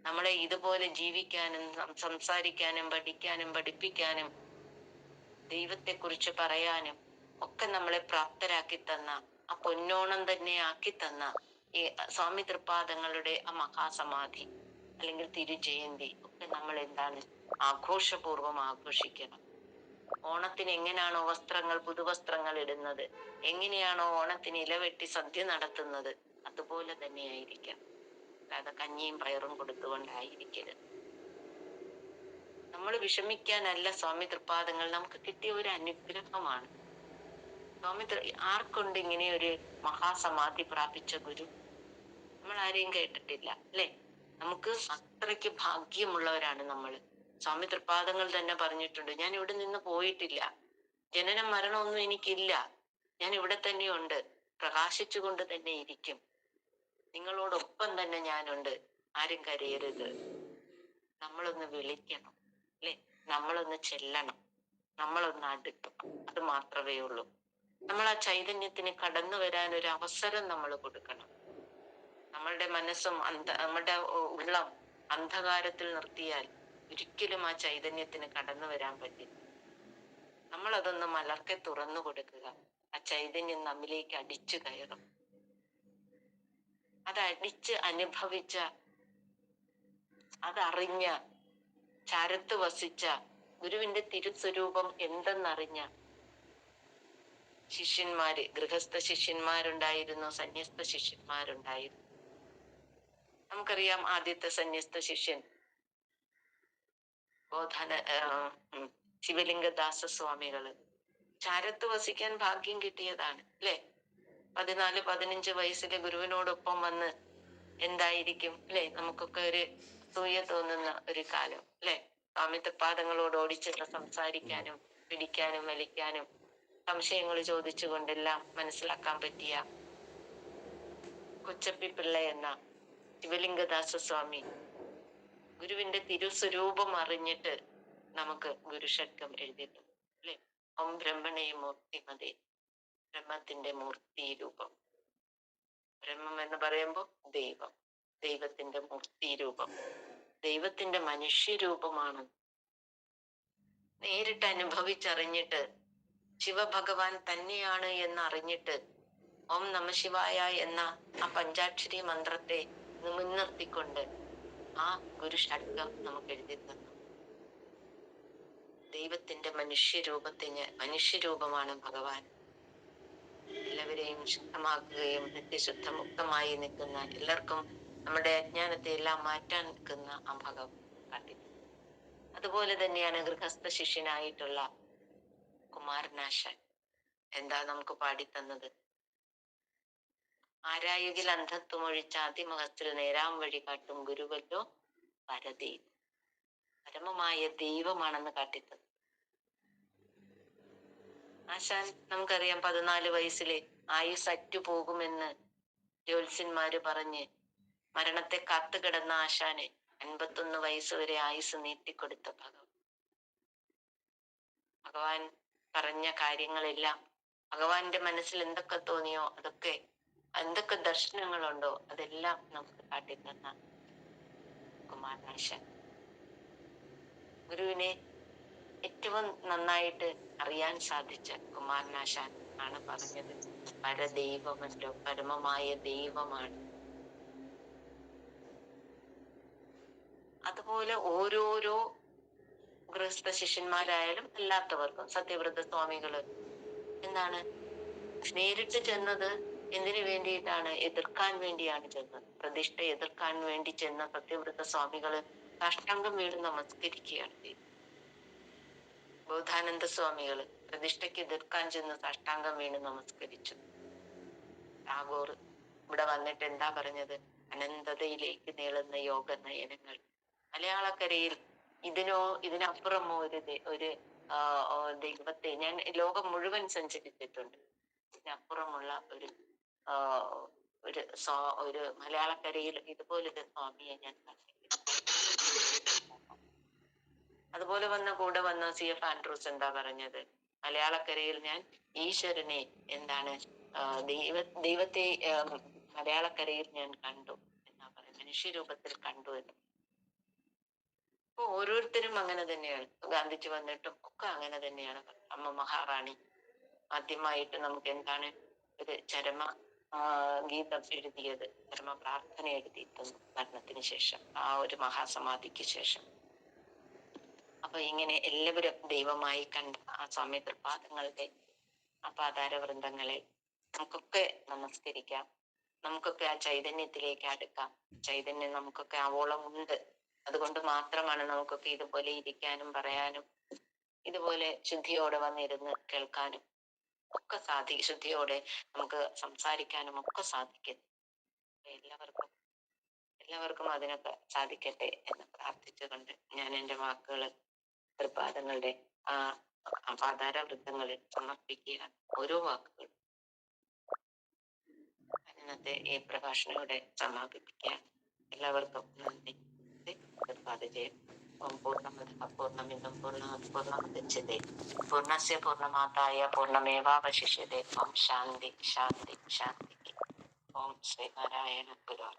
നമ്മളെ ഇതുപോലെ ജീവിക്കാനും സംസാരിക്കാനും പഠിക്കാനും പഠിപ്പിക്കാനും ദൈവത്തെക്കുറിച്ച് പറയാനും ഒക്കെ നമ്മളെ പ്രാപ്തരാക്കി തന്ന ആ പൊന്നോണം തന്നെ ആക്കി തന്ന ഈ സ്വാമി തൃപ്പാദങ്ങളുടെ ആ മഹാസമാധി അല്ലെങ്കിൽ തിരുജയന്തി ഒക്കെ നമ്മൾ എന്താണ് ആഘോഷപൂർവം ആഘോഷിക്കണം. ഓണത്തിന് എങ്ങനെയാണോ വസ്ത്രങ്ങൾ പുതുവസ്ത്രങ്ങൾ ഇടുന്നത്, എങ്ങനെയാണോ ഓണത്തിന് ഇലവെട്ടി സദ്യ നടത്തുന്നത്, അതുപോലെ തന്നെ ആയിരിക്കാം. അല്ലാതെ കഞ്ഞിയും പയറും കൊടുത്തുകൊണ്ടായിരിക്കരുത്. നമ്മൾ വിഷമിക്കാനല്ല സ്വാമി തൃപ്പാദങ്ങൾ നമുക്ക് കിട്ടിയ ഒരു അനുഗ്രഹമാണ്. ആർക്കുണ്ട് ഇങ്ങനെ ഒരു മഹാസമാധി പ്രാപിച്ച ഗുരു? നമ്മൾ ആരെയും കേട്ടിട്ടില്ല അല്ലെ? നമുക്ക് അത്രയ്ക്ക് ഭാഗ്യമുള്ളവരാണ് നമ്മൾ. സ്വാമി തൃപ്പാദങ്ങൾ തന്നെ പറഞ്ഞിട്ടുണ്ട്, ഞാൻ ഇവിടെ നിന്ന് പോയിട്ടില്ല, ജനനം മരണമൊന്നും എനിക്കില്ല, ഞാൻ ഇവിടെ തന്നെയുണ്ട്, പ്രകാശിച്ചുകൊണ്ട് തന്നെ ഇരിക്കും, നിങ്ങളോടൊപ്പം തന്നെ ഞാനുണ്ട്, ആരും കരയരുത്. നമ്മളൊന്ന് വിളിക്കണം അല്ലെ, നമ്മളൊന്ന് ചെല്ലണം, നമ്മളൊന്ന് അടുക്കണം, അത് മാത്രമേ ഉള്ളൂ. നമ്മൾ ആ ചൈതന്യത്തിന് കടന്നു വരാൻ ഒരു അവസരം നമ്മൾ കൊടുക്കണം. നമ്മളുടെ മനസ്സും നമ്മുടെ ഉള്ളം അന്ധകാരത്തിൽ നിർത്തിയാൽ ഒരിക്കലും ആ ചൈതന്യത്തിന് കടന്നു വരാൻ പറ്റില്ല. നമ്മൾ അതൊന്ന് മലർക്കെ തുറന്നു കൊടുക്കുക, ആ ചൈതന്യം നമ്മിലേക്ക് അടിച്ചു കയറും. അത് അടിച്ച് അനുഭവിച്ച, അതറിഞ്ഞ, ചാരത്ത് വസിച്ച ഗുരുവിന്റെ തിരുസ്വരൂപം എന്തെന്നറിഞ്ഞ ശിഷ്യന്മാര്, ഗൃഹസ്ഥ ശിഷ്യന്മാരുണ്ടായിരുന്നു, സന്യസ്ത ശിഷ്യന്മാരുണ്ടായിരുന്നു. നമുക്കറിയാം ആദ്യത്തെ സന്യസ്ത ശിഷ്യൻ ബോധന ശിവലിംഗദാസ സ്വാമികള്. ചാരത്ത് വസിക്കാൻ ഭാഗ്യം കിട്ടിയതാണ് അല്ലെ. 14-15 വയസ്സിലെ ഗുരുവിനോടൊപ്പം വന്ന് എന്തായിരിക്കും അല്ലെ, നമുക്കൊക്കെ ഒരു അസൂയ തോന്നുന്ന ഒരു കാലം അല്ലെ. സ്വാമി തൃപ്പാദങ്ങളോട് ഓടിച്ചെന്ന് സംസാരിക്കാനും പിടിക്കാനും വലിക്കാനും സംശയങ്ങൾ ചോദിച്ചുകൊണ്ടെല്ലാം മനസ്സിലാക്കാൻ പറ്റിയ കൊച്ചപ്പി പിള്ള എന്ന ശിവലിംഗദാസ സ്വാമി ഗുരുവിന്റെ തിരുസ്വരൂപം അറിഞ്ഞിട്ട് നമുക്ക് ഗുരുഷഡ്ഗം എഴുതിയിട്ടുണ്ട് അല്ലെ. ഓം ബ്രഹ്മണേ മൂർത്തിമതേ, ബ്രഹ്മത്തിന്റെ മൂർത്തി രൂപം. ബ്രഹ്മം എന്ന് പറയുമ്പോൾ ദൈവം, ദൈവത്തിന്റെ മൂർത്തി രൂപം, ദൈവത്തിന്റെ മനുഷ്യരൂപമാണ്. നേരിട്ട് അനുഭവിച്ചറിഞ്ഞിട്ട് ശിവഭഗവാൻ തന്നെയാണ് എന്ന് അറിഞ്ഞിട്ട് ഓം നമഃശിവായ എന്ന ആ പഞ്ചാക്ഷരി മന്ത്രത്തെ മുൻനിർത്തിക്കൊണ്ട് ആ ഗുരു ഷഡ്ഗം നമുക്ക് എഴുതി തന്നു. ദൈവത്തിന്റെ മനുഷ്യരൂപമാണ് ഭഗവാൻ. എല്ലാവരെയും ശുദ്ധമാക്കുകയും നിത്യശുദ്ധമുക്തമായി നിൽക്കുന്ന, എല്ലാവർക്കും നമ്മുടെ അജ്ഞാനത്തെ എല്ലാം മാറ്റാൻ നിൽക്കുന്ന ആ ഭഗവാൻ കാട്ടി. അതുപോലെ തന്നെയാണ് ഗൃഹസ്ഥ ശിഷ്യനായിട്ടുള്ള കുമാരനാശാൻ എന്താ നമുക്ക് പാടിത്തന്നത്? ആരായുകിൽ അന്ധത്വം ഒഴിച്ച അതിമഹത്തിൽ നേരാം വഴി കാട്ടും ഗുരുവല്ലോ പരദൈവം. പരമമായ ദൈവമാണെന്ന് കാട്ടിത്തന്നു ആശാൻ. നമുക്കറിയാം 14 വയസ്സിലെ ആയുസ് അറ്റുപോകുമെന്ന് ജ്യോത്സ്യന്മാര് പറഞ്ഞ് മരണത്തെ കാത്തുകിടന്ന ആശാന് 51 വയസ്സ് വരെ ആയുസ് നീട്ടിക്കൊടുത്ത ഭഗവാൻ പറഞ്ഞ കാര്യങ്ങളെല്ലാം, ഭഗവാന്റെ മനസ്സിൽ എന്തൊക്കെ തോന്നിയോ അതൊക്കെ, എന്തൊക്കെ ദർശനങ്ങളുണ്ടോ അതെല്ലാം നമുക്ക് കാട്ടിത്തന്ന കുമാരനാശാൻ. ഗുരുവിനെ ഏറ്റവും നന്നായിട്ട് അറിയാൻ സാധിച്ച കുമാരനാശാൻ ആണ് പറഞ്ഞത്, പരദൈവമല്ലോ, പരമമായ ദൈവമാണ്. അതുപോലെ ഓരോരോ ഗൃഹസ്ഥ ശിഷ്യന്മാരായാലും അല്ലാത്തവർക്കും സത്യവ്രത സ്വാമികള് എന്താണ് നേരിട്ട് ചെന്നത് എന്തിനു വേണ്ടിയിട്ടാണ്? എതിർക്കാൻ വേണ്ടിയാണ് ചെന്നത്. പ്രതിഷ്ഠ എതിർക്കാൻ വേണ്ടി ചെന്ന സത്യവ്രത സ്വാമികള് സാഷ്ടാംഗം വീണ് നമസ്കരിക്കുകയാണ് ചെയ്തത്. ബോധാനന്ദ സ്വാമികള് പ്രതിഷ്ഠയ്ക്ക് എതിർക്കാൻ ചെന്ന് സാഷ്ടാംഗം വീണ് നമസ്കരിച്ചു. ടാഗോർ ഇവിടെ വന്നിട്ട് എന്താ പറഞ്ഞത്? അനന്തതയിലേക്ക് നീളുന്ന യോഗ നയനങ്ങൾ. മലയാളക്കരയിൽ ഇതിനപ്പുറമോ ഒരു ദൈവത്തെ, ഞാൻ ലോകം മുഴുവൻ സഞ്ചരിച്ചിട്ടുണ്ട്, ഇതിനപ്പുറമുള്ള ഒരു മലയാളക്കരയിൽ ഇതുപോലൊരു സ്വാമിയെ ഞാൻ കണ്ടിട്ടില്ല. അതുപോലെ കൂടെ വന്ന CF ആൻഡ്രൂസ് എന്താ പറഞ്ഞത്? മലയാളക്കരയിൽ ഞാൻ ഈശ്വരനെ എന്താണ് ദൈവത്തെ മലയാളക്കരയിൽ ഞാൻ കണ്ടു എന്നാ പറയുന്നത്, മനുഷ്യരൂപത്തിൽ കണ്ടു എന്ന്. അപ്പൊ ഓരോരുത്തരും അങ്ങനെ തന്നെയാണ്. ഗാന്ധിജി വന്നിട്ടും ഒക്കെ അങ്ങനെ തന്നെയാണ്. അമ്മ മഹാറാണി ആദ്യമായിട്ട് നമുക്ക് എന്താണ് ഒരു ചരമ ഗീതം എഴുതിയത്, ചരമ പ്രാർത്ഥന എഴുതിയിട്ടുണ്ട് മരണത്തിന് ശേഷം, ആ ഒരു മഹാസമാധിക്ക് ശേഷം. അപ്പൊ ഇങ്ങനെ എല്ലാവരും ദൈവമായി കണ്ട ആ സ്വാമി തൃപ്പാദങ്ങളുടെ ആ പാതാര വൃന്ദങ്ങളെ നമുക്കൊക്കെ നമസ്കരിക്കാം, നമുക്കൊക്കെ ആ ചൈതന്യത്തിലേക്ക് അടുക്കാം. ചൈതന്യം നമുക്കൊക്കെ ആവോളം ഉണ്ട്. അതുകൊണ്ട് മാത്രമാണ് നമുക്കൊക്കെ ഇതുപോലെ ഇരിക്കാനും പറയാനും ഇതുപോലെ ശുദ്ധിയോടെ വന്നിരുന്ന് കേൾക്കാനും ഒക്കെ ശുദ്ധിയോടെ നമുക്ക് സംസാരിക്കാനും ഒക്കെ സാധിക്കും. എല്ലാവർക്കും അതിനൊക്കെ സാധിക്കട്ടെ എന്ന് പ്രാർത്ഥിച്ചുകൊണ്ട് ഞാൻ എൻ്റെ വാക്കുകൾ തൃപ്പാദങ്ങളുടെ ആ പാതാര വൃത്തങ്ങളിൽ സമർപ്പിക്കുക. ഓരോ വാക്കുകൾ ഇന്നത്തെ ഈ പ്രഭാഷണയോടെ സമാപിപ്പിക്കുക. എല്ലാവർക്കും നന്ദി. തൃപ്പാദജയം. ഓം പൂർണ്ണമദഃ പൂർണ്ണമിദം പൂർണ്ണാത് പൂർണ്ണമുദച്യതേ പൂർണ്ണസ്യ പൂർണ്ണമാദായ പൂർണ്ണമേവാവശിഷ്യതേ. ഓം ശാന്തി ശാന്തി ശാന്തി. ഓം ശ്രീനാരായണ ഗുരു.